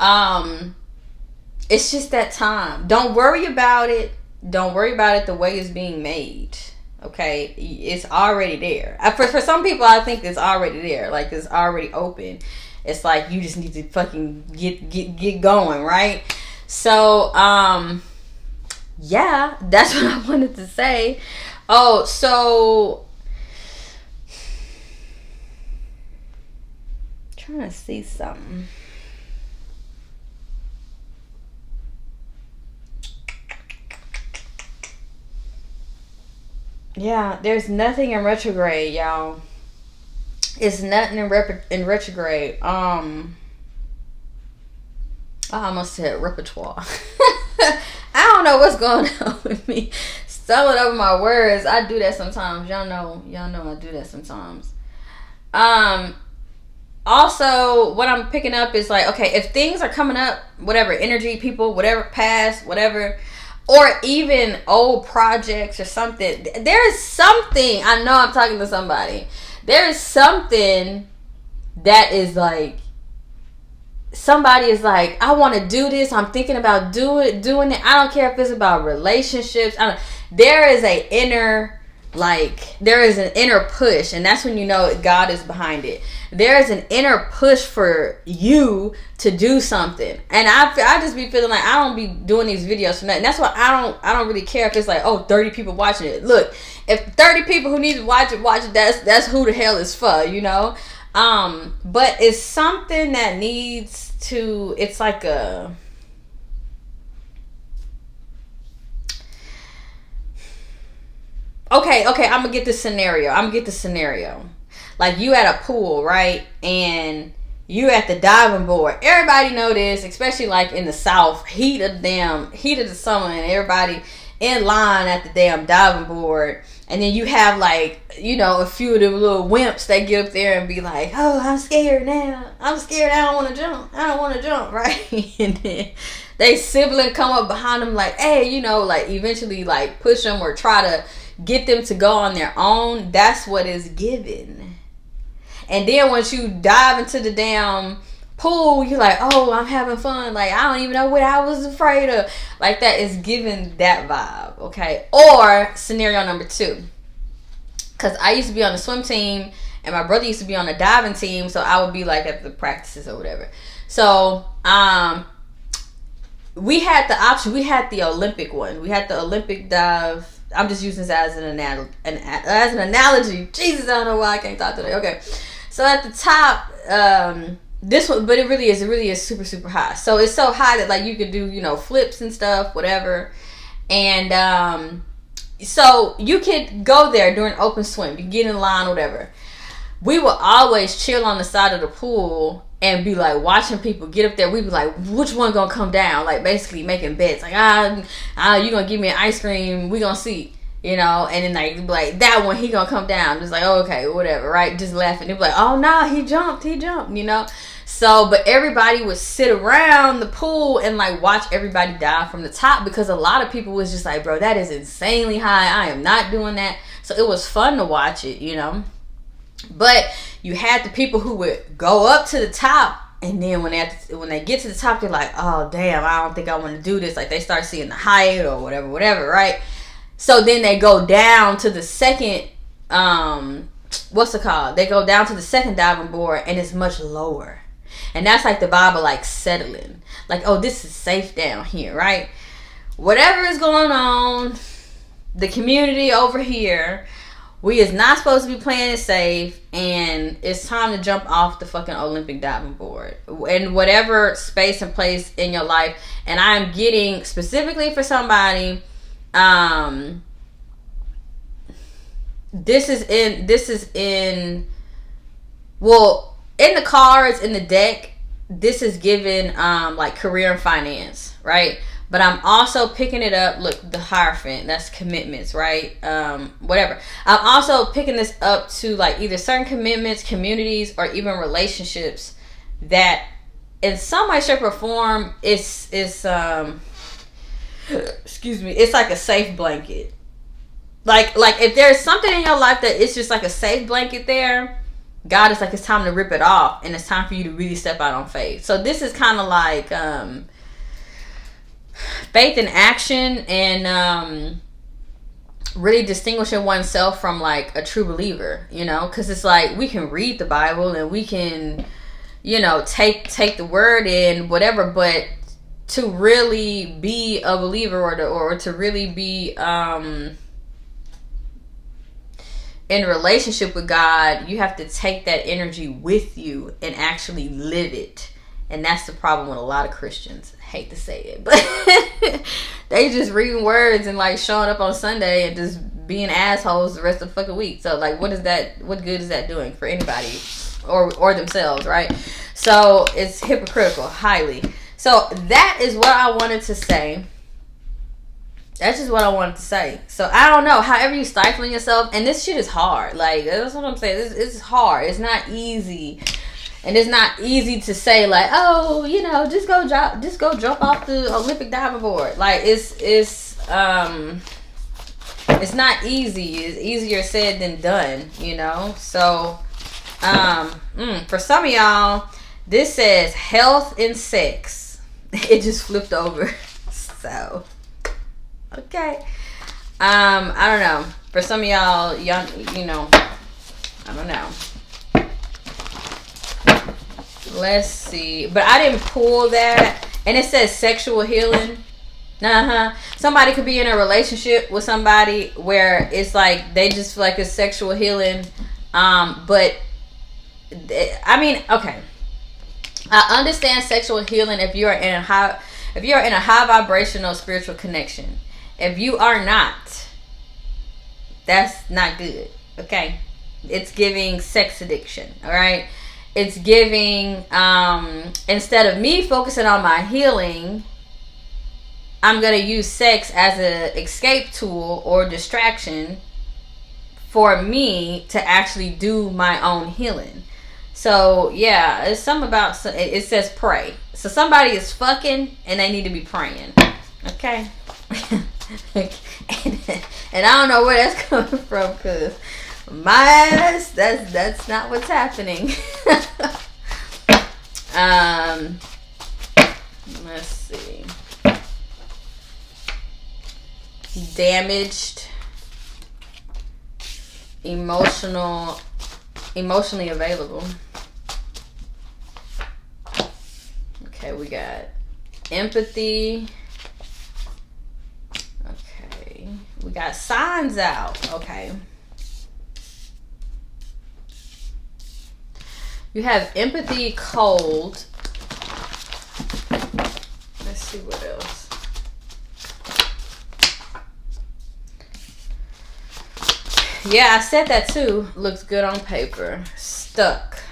A: it's just that time. Don't worry about it. Don't worry about it the way it's being made. Okay, it's already there. For some people, I think it's already there. Like, it's already open. It's like you just need to fucking get going, right? So yeah, that's what I wanted to say. Oh, so trying to see something. Yeah, there's nothing in retrograde, y'all. It's nothing in retrograde. I almost said repertoire. I don't know what's going on with me. Stumbling over my words. I do that sometimes. Y'all know I do that sometimes. Also, what I'm picking up is like, okay, if things are coming up, whatever, energy, people, whatever, past, whatever, or even old projects or something, there is something, I know I'm talking to somebody, there is something that is like, somebody is like, I want to do this, I'm thinking about doing it, I don't care if it's about relationships, there is an inner push, and that's when you know God is behind it. There is an inner push for you to do something, and I just be feeling like I don't be doing these videos for nothing. That's why I don't really care if it's like 30 people watching it. Look, if 30 people who need to watch it, that's who the hell it's for, but it's something that needs to, it's like a, Okay, I'm gonna get the scenario. Like, you at a pool, right? And you at the diving board. Everybody know this, especially like in the South, heat of the summer, and everybody in line at the damn diving board. And then you have like, a few of the little wimps that get up there and be like, oh, I'm scared now. I don't want to jump, right? And then they sibling come up behind them like, hey, like eventually like push them or try to get them to go on their own. That's what is given. And then once you dive into the damn pool, you're like, oh, I'm having fun. Like, I don't even know what I was afraid of. Like, that is giving that vibe, okay? Or scenario number 2. Because I used to be on the swim team, and my brother used to be on the diving team, so I would be like at the practices or whatever. So, we had the option. We had the Olympic one. We had the Olympic dive. I'm just using this as an analogy. Jesus, I don't know why I can't talk today. Okay. So at the top, this one, but it really is super, super high. So it's so high that like you could do, flips and stuff, whatever. And so you could go there during open swim. You get in line, whatever. We would always chill on the side of the pool and be like watching people get up there. We'd be like, which one gonna come down? Like, basically making bets. Like, you gonna give me an ice cream? We gonna see. And then like that one, he gonna come down. Just like, oh, okay, whatever, right? Just laughing. They'd be like, oh, nah, he jumped. So, but everybody would sit around the pool and like watch everybody dive from the top, because a lot of people was just like, bro, that is insanely high. I am not doing that. So it was fun to watch it, But you had the people who would go up to the top, and then when they get to the top, they're like, oh, damn, I don't think I want to do this. Like, they start seeing the height or whatever, right? So then they go down to the second, what's it called? They go down to the second diving board, and it's much lower. And that's like the vibe of like settling. Like, oh, this is safe down here, right? Whatever is going on, the community over here, We is not supposed to be playing it safe, and it's time to jump off the fucking Olympic diving board in whatever space and place in your life. And I'm getting specifically for somebody. This is in. Well, in the cards, in the deck, this is given like career and finance, right? But I'm also picking it up. Look, the Hierophant, that's commitments, right? Whatever. I'm also picking this up to like either certain commitments, communities, or even relationships that in some way, shape, or form it's excuse me, it's like a safe blanket. Like if there's something in your life that it's just like a safe blanket there, God is like, it's time to rip it off, and it's time for you to really step out on faith. So this is kind of like faith in action, and really distinguishing oneself from like a true believer, you know, because it's like we can read the Bible and we can, you know, take the word in, whatever, but to really be a believer or to really be in a relationship with God, you have to take that energy with you and actually live it. And that's the problem with a lot of Christians. I hate to say it, but they just reading words and like showing up on Sunday and just being assholes the rest of the fucking week. So like, what good is that doing for anybody or themselves, right? So it's hypocritical, highly. So that is what I wanted to say. That's just what I wanted to say. So I don't know. However you stifling yourself, and this shit is hard. Like, that's what I'm saying. It's hard. It's not easy, and it's not easy to say like, oh, you know, just go jump off the Olympic diving board. Like it's not easy. It's easier said than done. You know. So for some of y'all, this says health and sex. It just flipped over. So. Okay. I don't know. For some of y'all, you know, I don't know. Let's see. But I didn't pull that. And it says sexual healing. Somebody could be in a relationship with somebody where it's like they just feel like it's sexual healing. But I mean, okay. I understand sexual healing if you're in a high vibrational spiritual connection. If you are not, that's not good. Okay, it's giving sex addiction. All right, it's giving instead of me focusing on my healing, I'm gonna use sex as an escape tool or distraction for me to actually do my own healing. So yeah, it's something about, it says pray. So somebody is fucking and they need to be praying. Okay. and I don't know where that's coming from, because that's not what's happening. Let's see. Damaged, emotionally available. Okay, we got empathy. Okay, we got signs out. Okay, you have empathy, cold. Let's see what else. Yeah, I said that too. Looks good on paper. Stuck.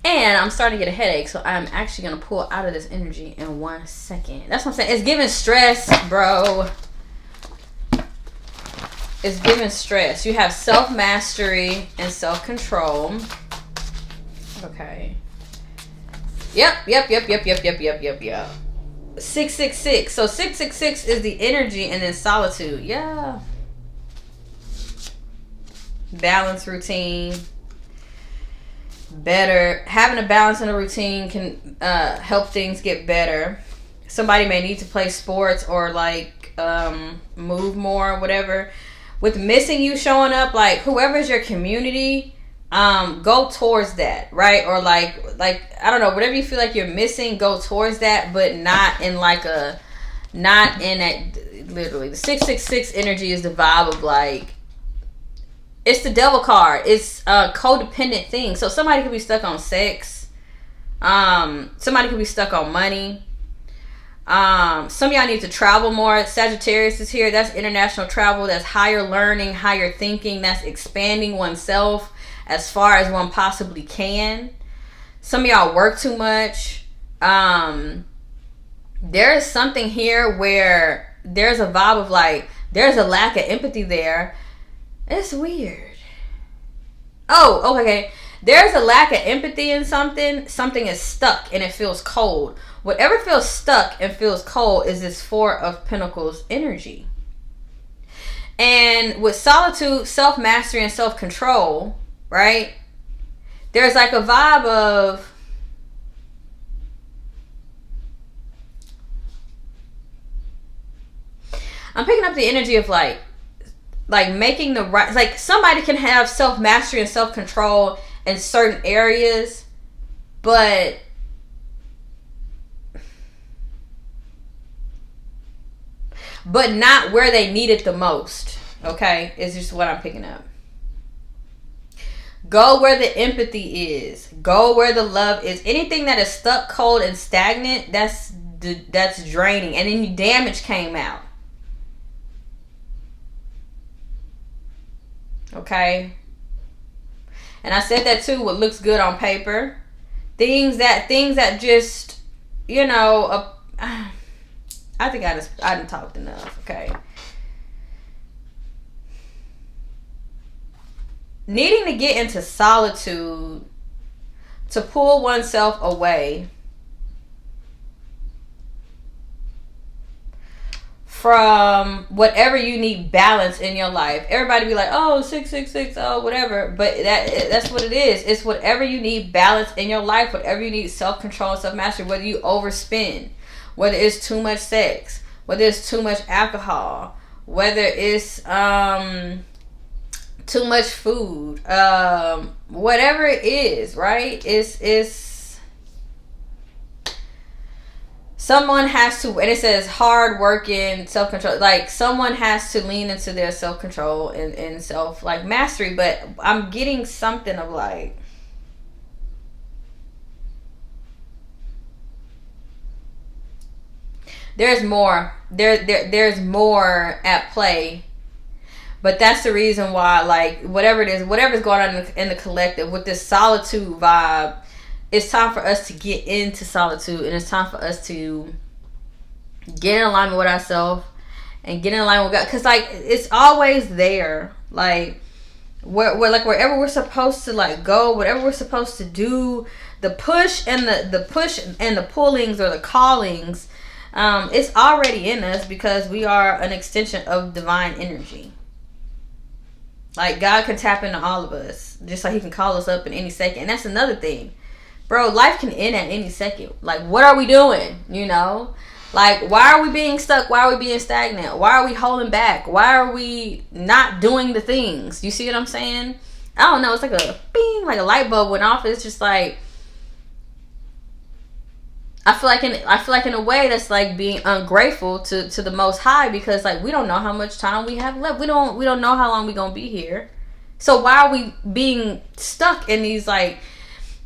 A: And I'm starting to get a headache, so I'm actually going to pull out of this energy in 1 second. That's what I'm saying. It's giving stress, bro. It's giving stress. You have self-mastery and self-control. Okay. Yep. 666. So 666 is the energy, and then solitude. Yeah. Balance routine. Better. Having a balance in a routine can help things get better. Somebody may need to play sports or like move more or whatever. With missing you showing up, like whoever's your community, go towards that, right? Or like I don't know, whatever you feel like you're missing, go towards that, but not in like a, not in that, literally the 666 energy is the vibe of like, it's the devil card. It's a codependent thing. So somebody could be stuck on sex. Somebody could be stuck on money. Some of y'all need to travel more. Sagittarius is here. That's international travel. That's higher learning, higher thinking. That's expanding oneself as far as one possibly can. Some of y'all work too much. There is something here where there's a vibe of like, there's a lack of empathy there. It's weird. Oh, okay. There's a lack of empathy in something. Something is stuck and it feels cold. Whatever feels stuck and feels cold is this Four of Pentacles energy. And with solitude, self-mastery, and self-control, right? There's like a vibe of, I'm picking up the energy of like making the right, like somebody can have self-mastery and self-control in certain areas, but not where they need it the most. Okay, is just what I'm picking up. Go where the empathy is. Go where the love is. Anything that is stuck, cold, and stagnant, that's draining. And then damage came out. Okay. And I said that too. What looks good on paper, things that just, you know. I think I didn't talk enough. Okay. Needing to get into solitude to pull oneself away from whatever you need balance in your life. Everybody be like, oh, 666, oh, whatever. But that's what it is. It's whatever you need balance in your life, whatever you need self-control and self-mastery, whether you overspend, whether it's too much sex, whether it's too much alcohol, whether it's too much food, whatever it is, right? It's someone has to, and it says hard working, self-control, like someone has to lean into their self-control and self like mastery. But I'm getting something of like, there's more. There's more at play. But that's the reason why, like, whatever it is, whatever's going on in the collective with this solitude vibe, it's time for us to get into solitude, and it's time for us to get in alignment with ourselves and get in alignment with God. Because, like, it's always there. Like, we're like, wherever we're supposed to, like, go, whatever we're supposed to do, the push and the push and the pullings or the callings, it's already in us because we are an extension of divine energy. Like, God can tap into all of us, just like he can call us up in any second. And that's another thing. Bro, life can end at any second. Like, what are we doing? You know? Like, why are we being stuck? Why are we being stagnant? Why are we holding back? Why are we not doing the things? You see what I'm saying? I don't know. It's like a bing, like a light bulb went off. It's just like, I feel like in a way that's like being ungrateful to the Most High, because like we don't know how much time we have left. We don't know how long we're gonna be here. So why are we being stuck in these like,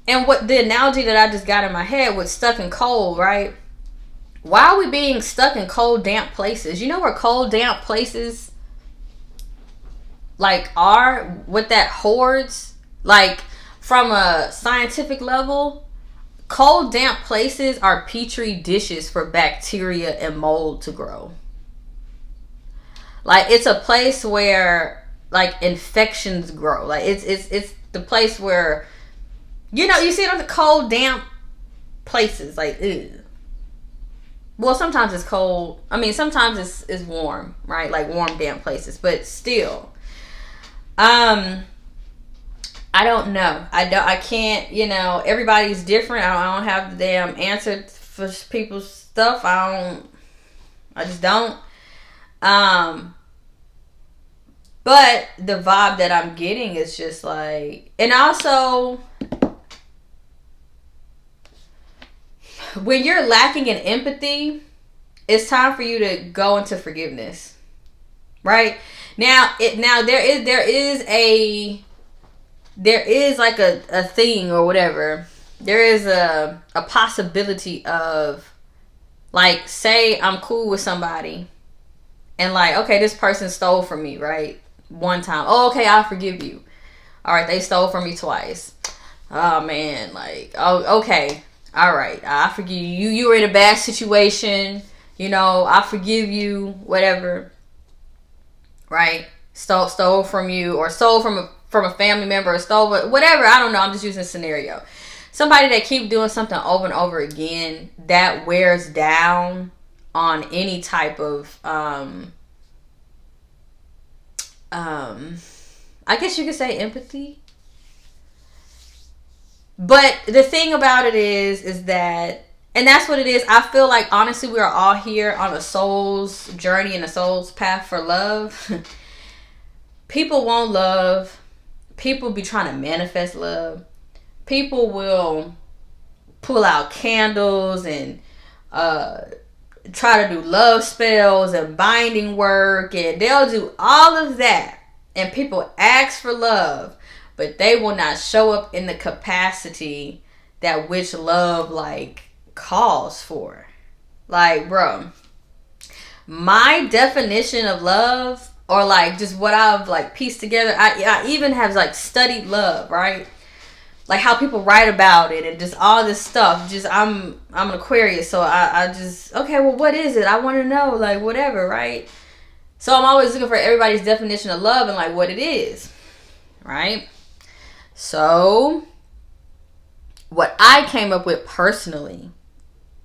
A: and what the analogy that I just got in my head with stuck and cold, right? Why are we being stuck in cold, damp places? You know where cold, damp places like are, what that hoards, like from a scientific level. Cold, damp places are petri dishes for bacteria and mold to grow. Like, it's a place where like infections grow. Like, it's the place where, you know, you see it on the cold, damp places. Like, ew. Well, sometimes it's cold. I mean, sometimes it's warm, right? Like warm, damp places, but still, I don't know. I can't, you know, everybody's different. I don't have the damn answer for people's stuff. I just don't. But But the vibe that I'm getting is just like, and also when you're lacking in empathy, it's time for you to go into forgiveness. Right? Now there is like a thing or whatever. There is a possibility of, like, say I'm cool with somebody and like, okay, this person stole from me, right? One time. Oh, okay, I forgive you. All right, they stole from me twice. Oh man, like, oh, okay. All right, I forgive you. You were in a bad situation. I forgive you, whatever. Right? Stole from you, or stole from a family member, or stole whatever. I don't know. I'm just using a scenario. Somebody that keep doing something over and over again, that wears down on any type of I guess you could say empathy. But the thing about it is that, and that's what it is. I feel like, honestly, we are all here on a soul's journey and a soul's path for love. People want love. People be trying to manifest love. People will pull out candles and try to do love spells and binding work, and they'll do all of that. And people ask for love, but they will not show up in the capacity that which love, like, calls for. Like, bro, my definition of love, or like just what I've like pieced together, I even have like studied love, right? Like how people write about it and just all this stuff. Just I'm an Aquarius, so I just, okay, well, what is it? I want to know, like, whatever, right? So I'm always looking for everybody's definition of love and like what it is, right? So what I came up with personally,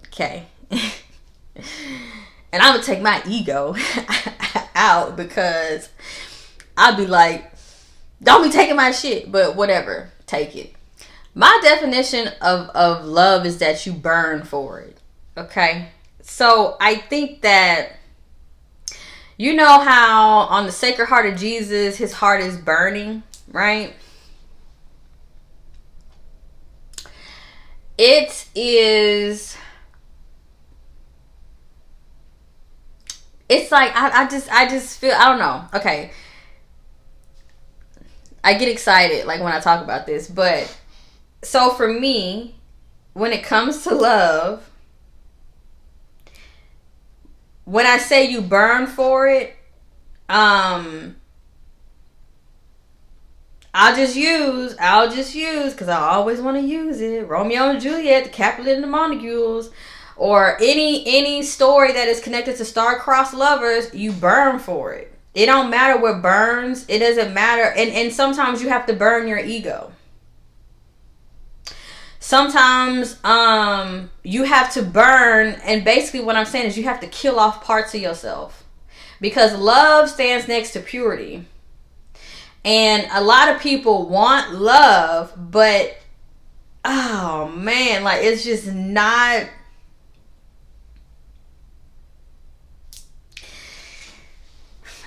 A: okay, and I'm gonna take my ego out, because I'll be like, don't be taking my shit, but whatever, take it. My definition of love is that you burn for it. Okay? So I think that, you know how on the Sacred Heart of Jesus, his heart is burning, right? It is, it's like, I just feel, I don't know. Okay. I get excited like when I talk about this, but so for me, when it comes to love, when I say you burn for it, I'll just use, because I always want to use it, Romeo and Juliet, the Capulet and the Montagues, or any story that is connected to star-crossed lovers. You burn for it. It don't matter what burns. It doesn't matter. And sometimes you have to burn your ego. Sometimes you have to burn, and basically what I'm saying is you have to kill off parts of yourself. Because love stands next to purity. And a lot of people want love, but, oh man, like, it's just not...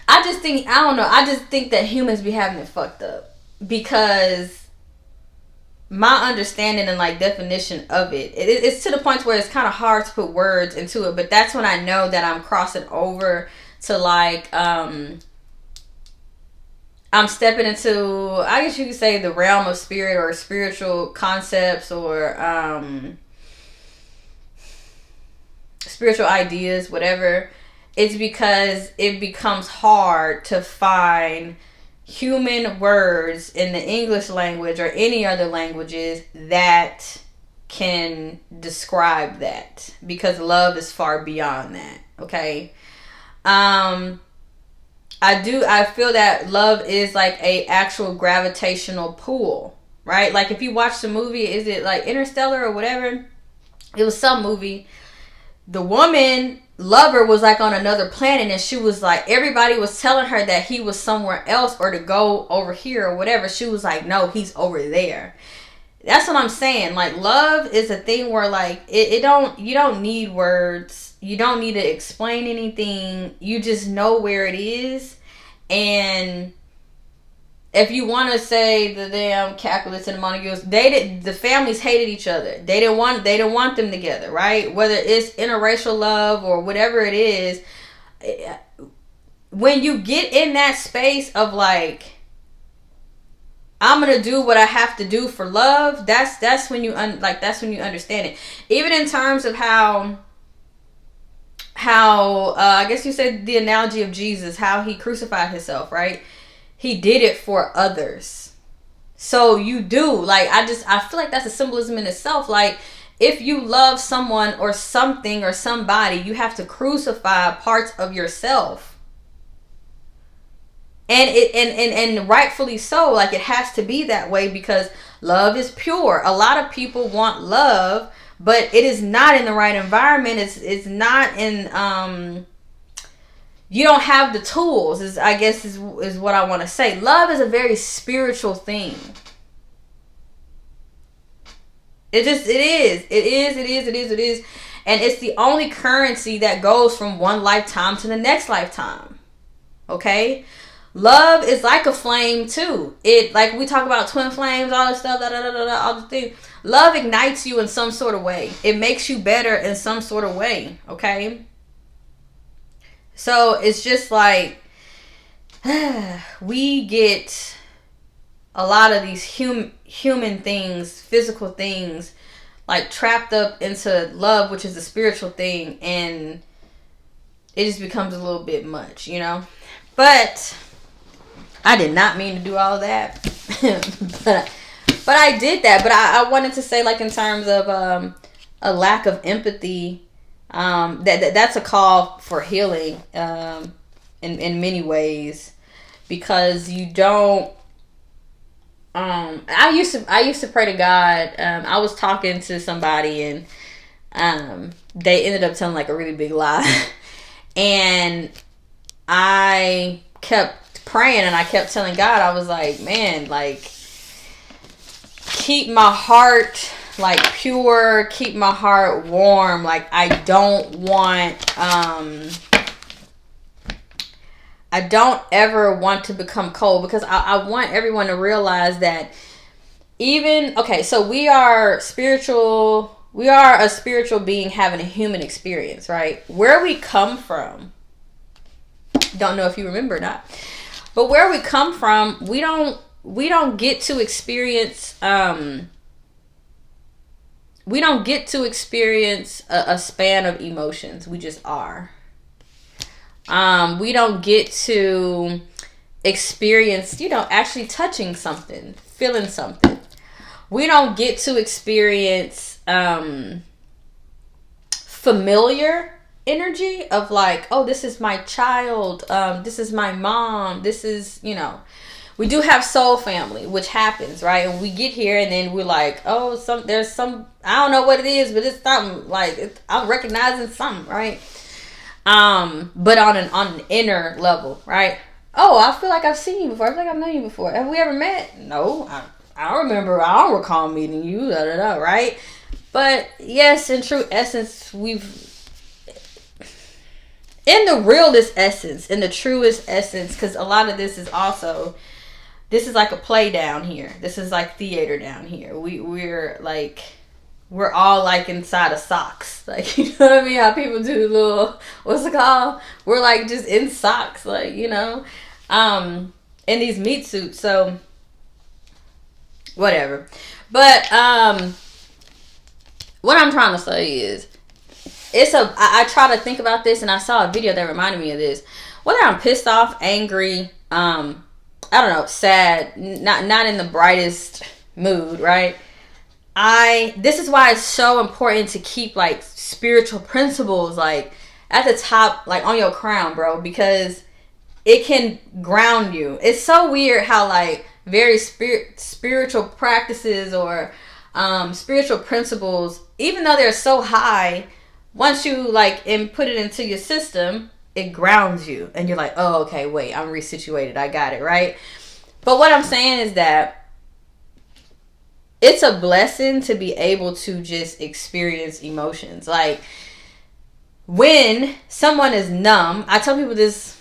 A: I just think that humans be having it fucked up. Because my understanding and like definition of it's to the point where it's kind of hard to put words into it. But that's when I know that I'm crossing over to like, I'm stepping into, I guess you could say, the realm of spirit or spiritual concepts, or spiritual ideas, whatever. It's because it becomes hard to find human words in the English language or any other languages that can describe that, because love is far beyond that. Okay. I feel that love is like a actual gravitational pull, right? Like if you watch the movie, is it like Interstellar or whatever? It was some movie. The woman lover was like on another planet, and she was like, everybody was telling her that he was somewhere else or to go over here or whatever. She was like, no, he's over there. That's what I'm saying. Like, love is a thing where like you don't need words. You don't need to explain anything. You just know where it is. And if you want to say the damn Capulets and the Montagues, the families hated each other. They didn't want them together, right? Whether it's interracial love or whatever it is, when you get in that space of like, I'm gonna do what I have to do for love, that's when you that's when you understand it. Even in terms of how I guess you said the analogy of Jesus, how he crucified himself, right? He did it for others. So you do, like, I feel like that's a symbolism in itself. Like, if you love someone or something or somebody, you have to crucify parts of yourself. And and rightfully so. Like, it has to be that way because love is pure. A lot of people want love, but it is not in the right environment. It's not in you don't have the tools, is what I want to say. Love is a very spiritual thing. It is. And it's the only currency that goes from one lifetime to the next lifetime. Okay? Love is like a flame too. It, like we talk about twin flames, all this stuff, all the things. Love ignites you in some sort of way. It makes you better in some sort of way. Okay? So it's just like we get a lot of these human things, physical things, like trapped up into love, which is a spiritual thing, and it just becomes a little bit much, you know. But I did not mean to do all that, but I did that. But I wanted to say, like, in terms of a lack of empathy. That's a call for healing in many ways, because you don't. I used to pray to God. I was talking to somebody and they ended up telling like a really big lie, and I kept praying and I kept telling God, I was like, man, like, keep my heart like pure, keep my heart warm. Like, I don't ever want to become cold, because I want everyone to realize that so we are a spiritual being having a human experience, right? Where we come from, don't know if you remember or not, but where we come from, we don't get to experience a span of emotions. We just are. We don't get to experience, actually touching something, feeling something. We don't get to experience familiar energy of like, oh, this is my child, this is my mom, this is, we do have soul family, which happens, right? And we get here and then we're like, oh, there's some, I don't know what it is, but it's something, like, I'm recognizing something, right? But on an inner level, right? Oh, I feel like I've seen you before. I feel like I've known you before. Have we ever met? No, I don't remember. I don't recall meeting you, right? But yes, in true essence, in the realest essence, in the truest essence, because a lot of this is also, this is like a play down here. This is like theater down here. We're all like inside of socks. Like, you know what I mean? How people do the little, what's it called? We're like just in socks, like, in these meat suits. So, whatever. But, what I'm trying to say is, I try to think about this, and I saw a video that reminded me of this. Whether I'm pissed off, angry, I don't know, sad, not in the brightest mood, right? This is why it's so important to keep like spiritual principles like at the top, like on your crown, bro, because it can ground you. It's so weird how like very spiritual practices or spiritual principles, even though they're so high, once you like and put it into your system, it grounds you and you're like, oh, okay, wait, I'm resituated, I got it, right? But what I'm saying is that it's a blessing to be able to just experience emotions. Like, when someone is numb, I tell people this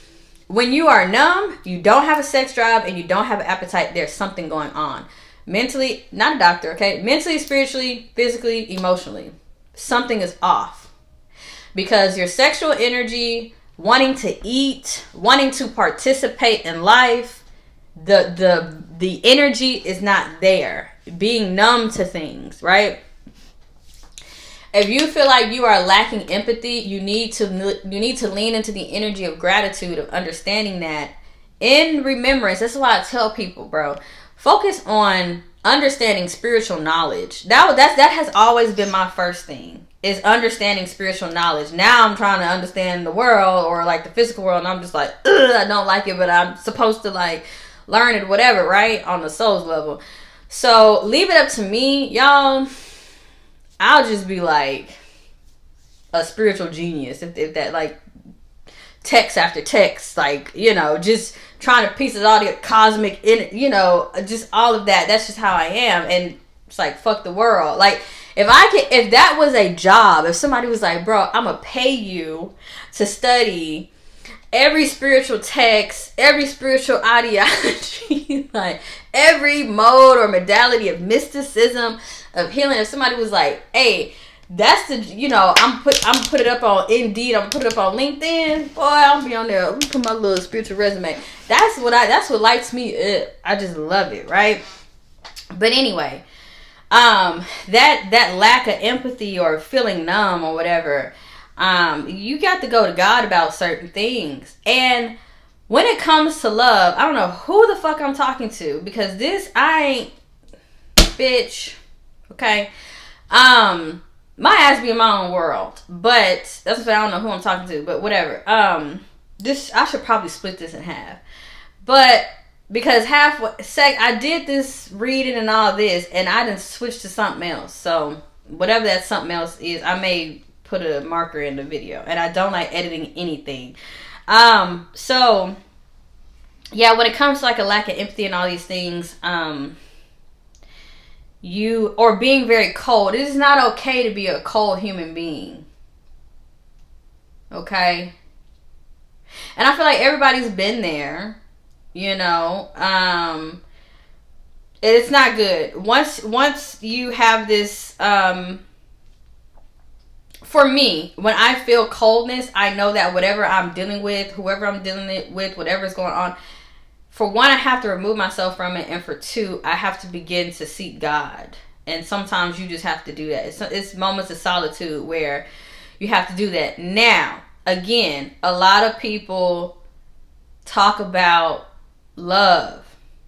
A: when you are numb, you don't have a sex drive, and you don't have an appetite, there's something going on. Mentally, not a doctor, okay? Mentally, spiritually, physically, emotionally. Something is off. Because your sexual energy, wanting to eat, wanting to participate in life, the energy is not there. Being numb to things, right? If you feel like you are lacking empathy, you need to lean into the energy of gratitude, of understanding that in remembrance. That's why I tell people, bro, focus on understanding spiritual knowledge. That has always been my first thing, is understanding spiritual knowledge. Now I'm trying to understand the world, or like the physical world, and I'm just like, I don't like it, but I'm supposed to like learn it, whatever, right? On the soul's level. So leave it up to me, y'all. I'll just be like a spiritual genius if that, like, text after text, like, you know, just trying to piece it all together, cosmic, you know, just all of that. That's just how I am. And it's like, fuck the world. Like, if that was a job, if somebody was like, bro, I'm gonna pay you to study every spiritual text, every spiritual ideology, like every mode or modality of mysticism, of healing. If somebody was like, hey, that's the, you know, I'm put it up on Indeed, I'm put it up on LinkedIn, boy, I'll be on there. Let me put my little spiritual resume. That's what lights me up. I just love it, right? But anyway, that lack of empathy or feeling numb or whatever, you got to go to God about certain things. And when it comes to love, I don't know who the fuck I'm talking to, because I ain't, bitch, okay? My ass be in my own world, but that's why I don't know who I'm talking to, but whatever. I should probably split this in half, but because I did this reading and all this, and I didn't switch to something else. So whatever that something else is, I may put a marker in the video, and I don't like editing anything. So yeah, when it comes to like a lack of empathy and all these things, or being very cold. It is not okay to be a cold human being. Okay? And I feel like everybody's been there, you know. It's not good. Once you have this, for me, when I feel coldness, I know that whatever I'm dealing with, whoever I'm dealing with, whatever's going on, for one, I have to remove myself from it, and for two, I have to begin to seek God. And sometimes you just have to do that. It's moments of solitude where you have to do that. Now, again, a lot of people talk about love,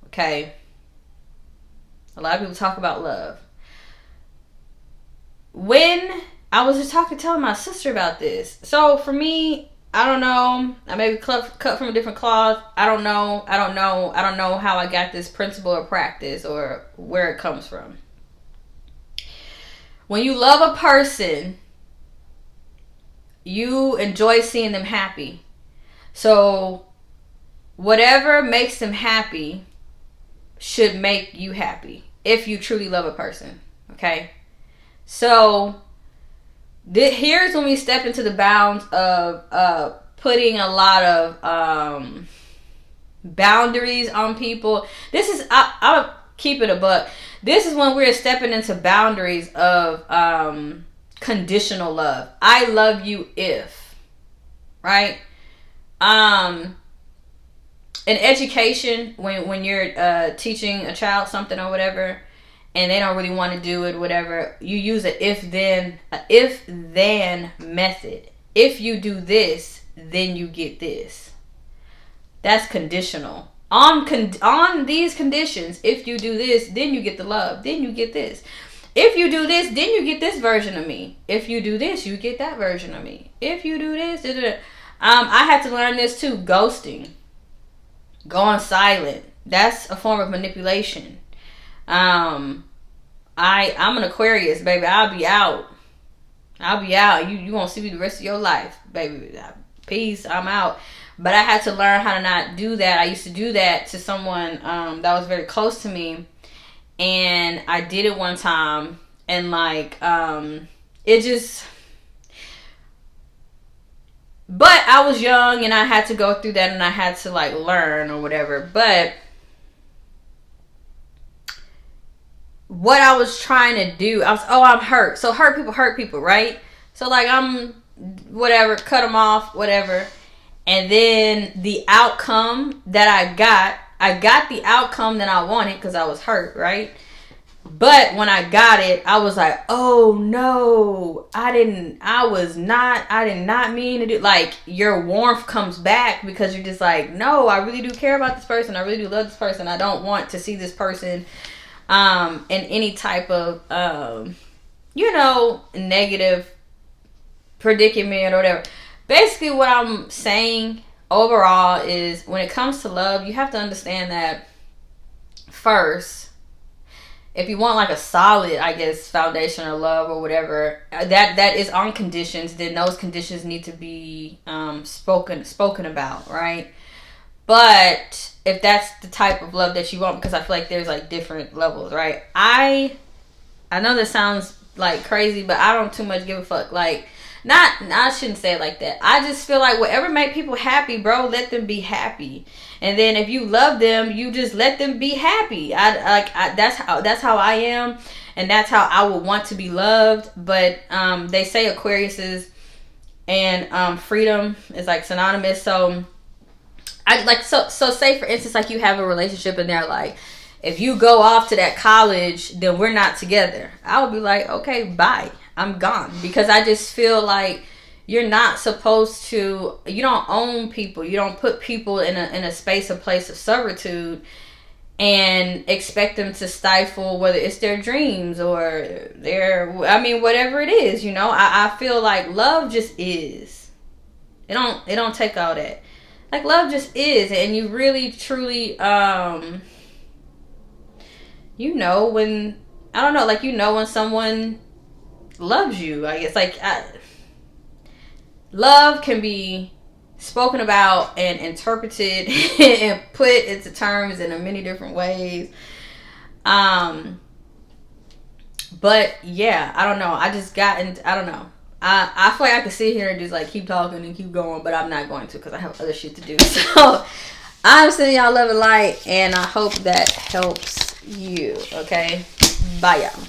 A: okay? A lot of people talk about love. When I was just telling my sister about this. So for me, I don't know. I may be cut from a different cloth. I don't know how I got this principle or practice or where it comes from. When you love a person, you enjoy seeing them happy. So whatever makes them happy should make you happy if you truly love a person. Okay? So here's when we step into the bounds of putting a lot of boundaries on people. This is, I'll keep it a buck. This is when we're stepping into boundaries of conditional love. I love you if, right? In education, when you're teaching a child something or whatever, and they don't really want to do it, whatever, you use an if-then method. If you do this, then you get this. That's conditional. On these conditions, if you do this, then you get the love, then you get this. If you do this, then you get this version of me. If you do this, you get that version of me. If you do this, I had to learn this too. Ghosting. Going silent. That's a form of manipulation. I'm an Aquarius, baby. I'll be out. You won't see me the rest of your life, baby. Peace. I'm out. But I had to learn how to not do that. I used to do that to someone that was very close to me, and I did it one time, and like it But I was young and I had to go through that and I had to like learn or whatever. But what I was trying to do, I'm hurt. So hurt people, right? So like I'm whatever, cut them off, whatever. And then the outcome that I got the outcome that I wanted because I was hurt, right? But when I got it, I was like, oh no, I did not mean to do, like, your warmth comes back because you're just like, no, I really do care about this person. I really do love this person. I don't want to see this person in any type of, negative predicament or whatever. Basically what I'm saying overall is when it comes to love, you have to understand that first, if you want like a solid, I guess, foundation or love or whatever, that is on conditions, then those conditions need to be spoken about, right? But if that's the type of love that you want, because I feel like there's like different levels, right? I know this sounds like crazy, but I don't too much give a fuck. Like, I shouldn't say it like that. I just feel like whatever make people happy, bro, let them be happy. And then if you love them, you just let them be happy. That's how I am, and that's how I would want to be loved. But they say Aquariuses and freedom is like synonymous. So so say for instance, like you have a relationship and they're like, if you go off to that college, then we're not together. I would be like, okay, bye. I'm gone. Because I just feel like you're not supposed to, you don't own people. You don't put people in a space, a place of servitude and expect them to stifle whether it's their dreams or whatever it is, I feel like love just is. It don't take all that. Like, love just is, and you really truly when, I don't know, like, when someone loves you. I guess, like, love can be spoken about and interpreted and put into terms in many different ways. But yeah, I don't know. I don't know. I feel like I could sit here and just like keep talking and keep going, but I'm not going to because I have other shit to do. So I'm sending y'all love and light, and I hope that helps you. Okay, bye y'all.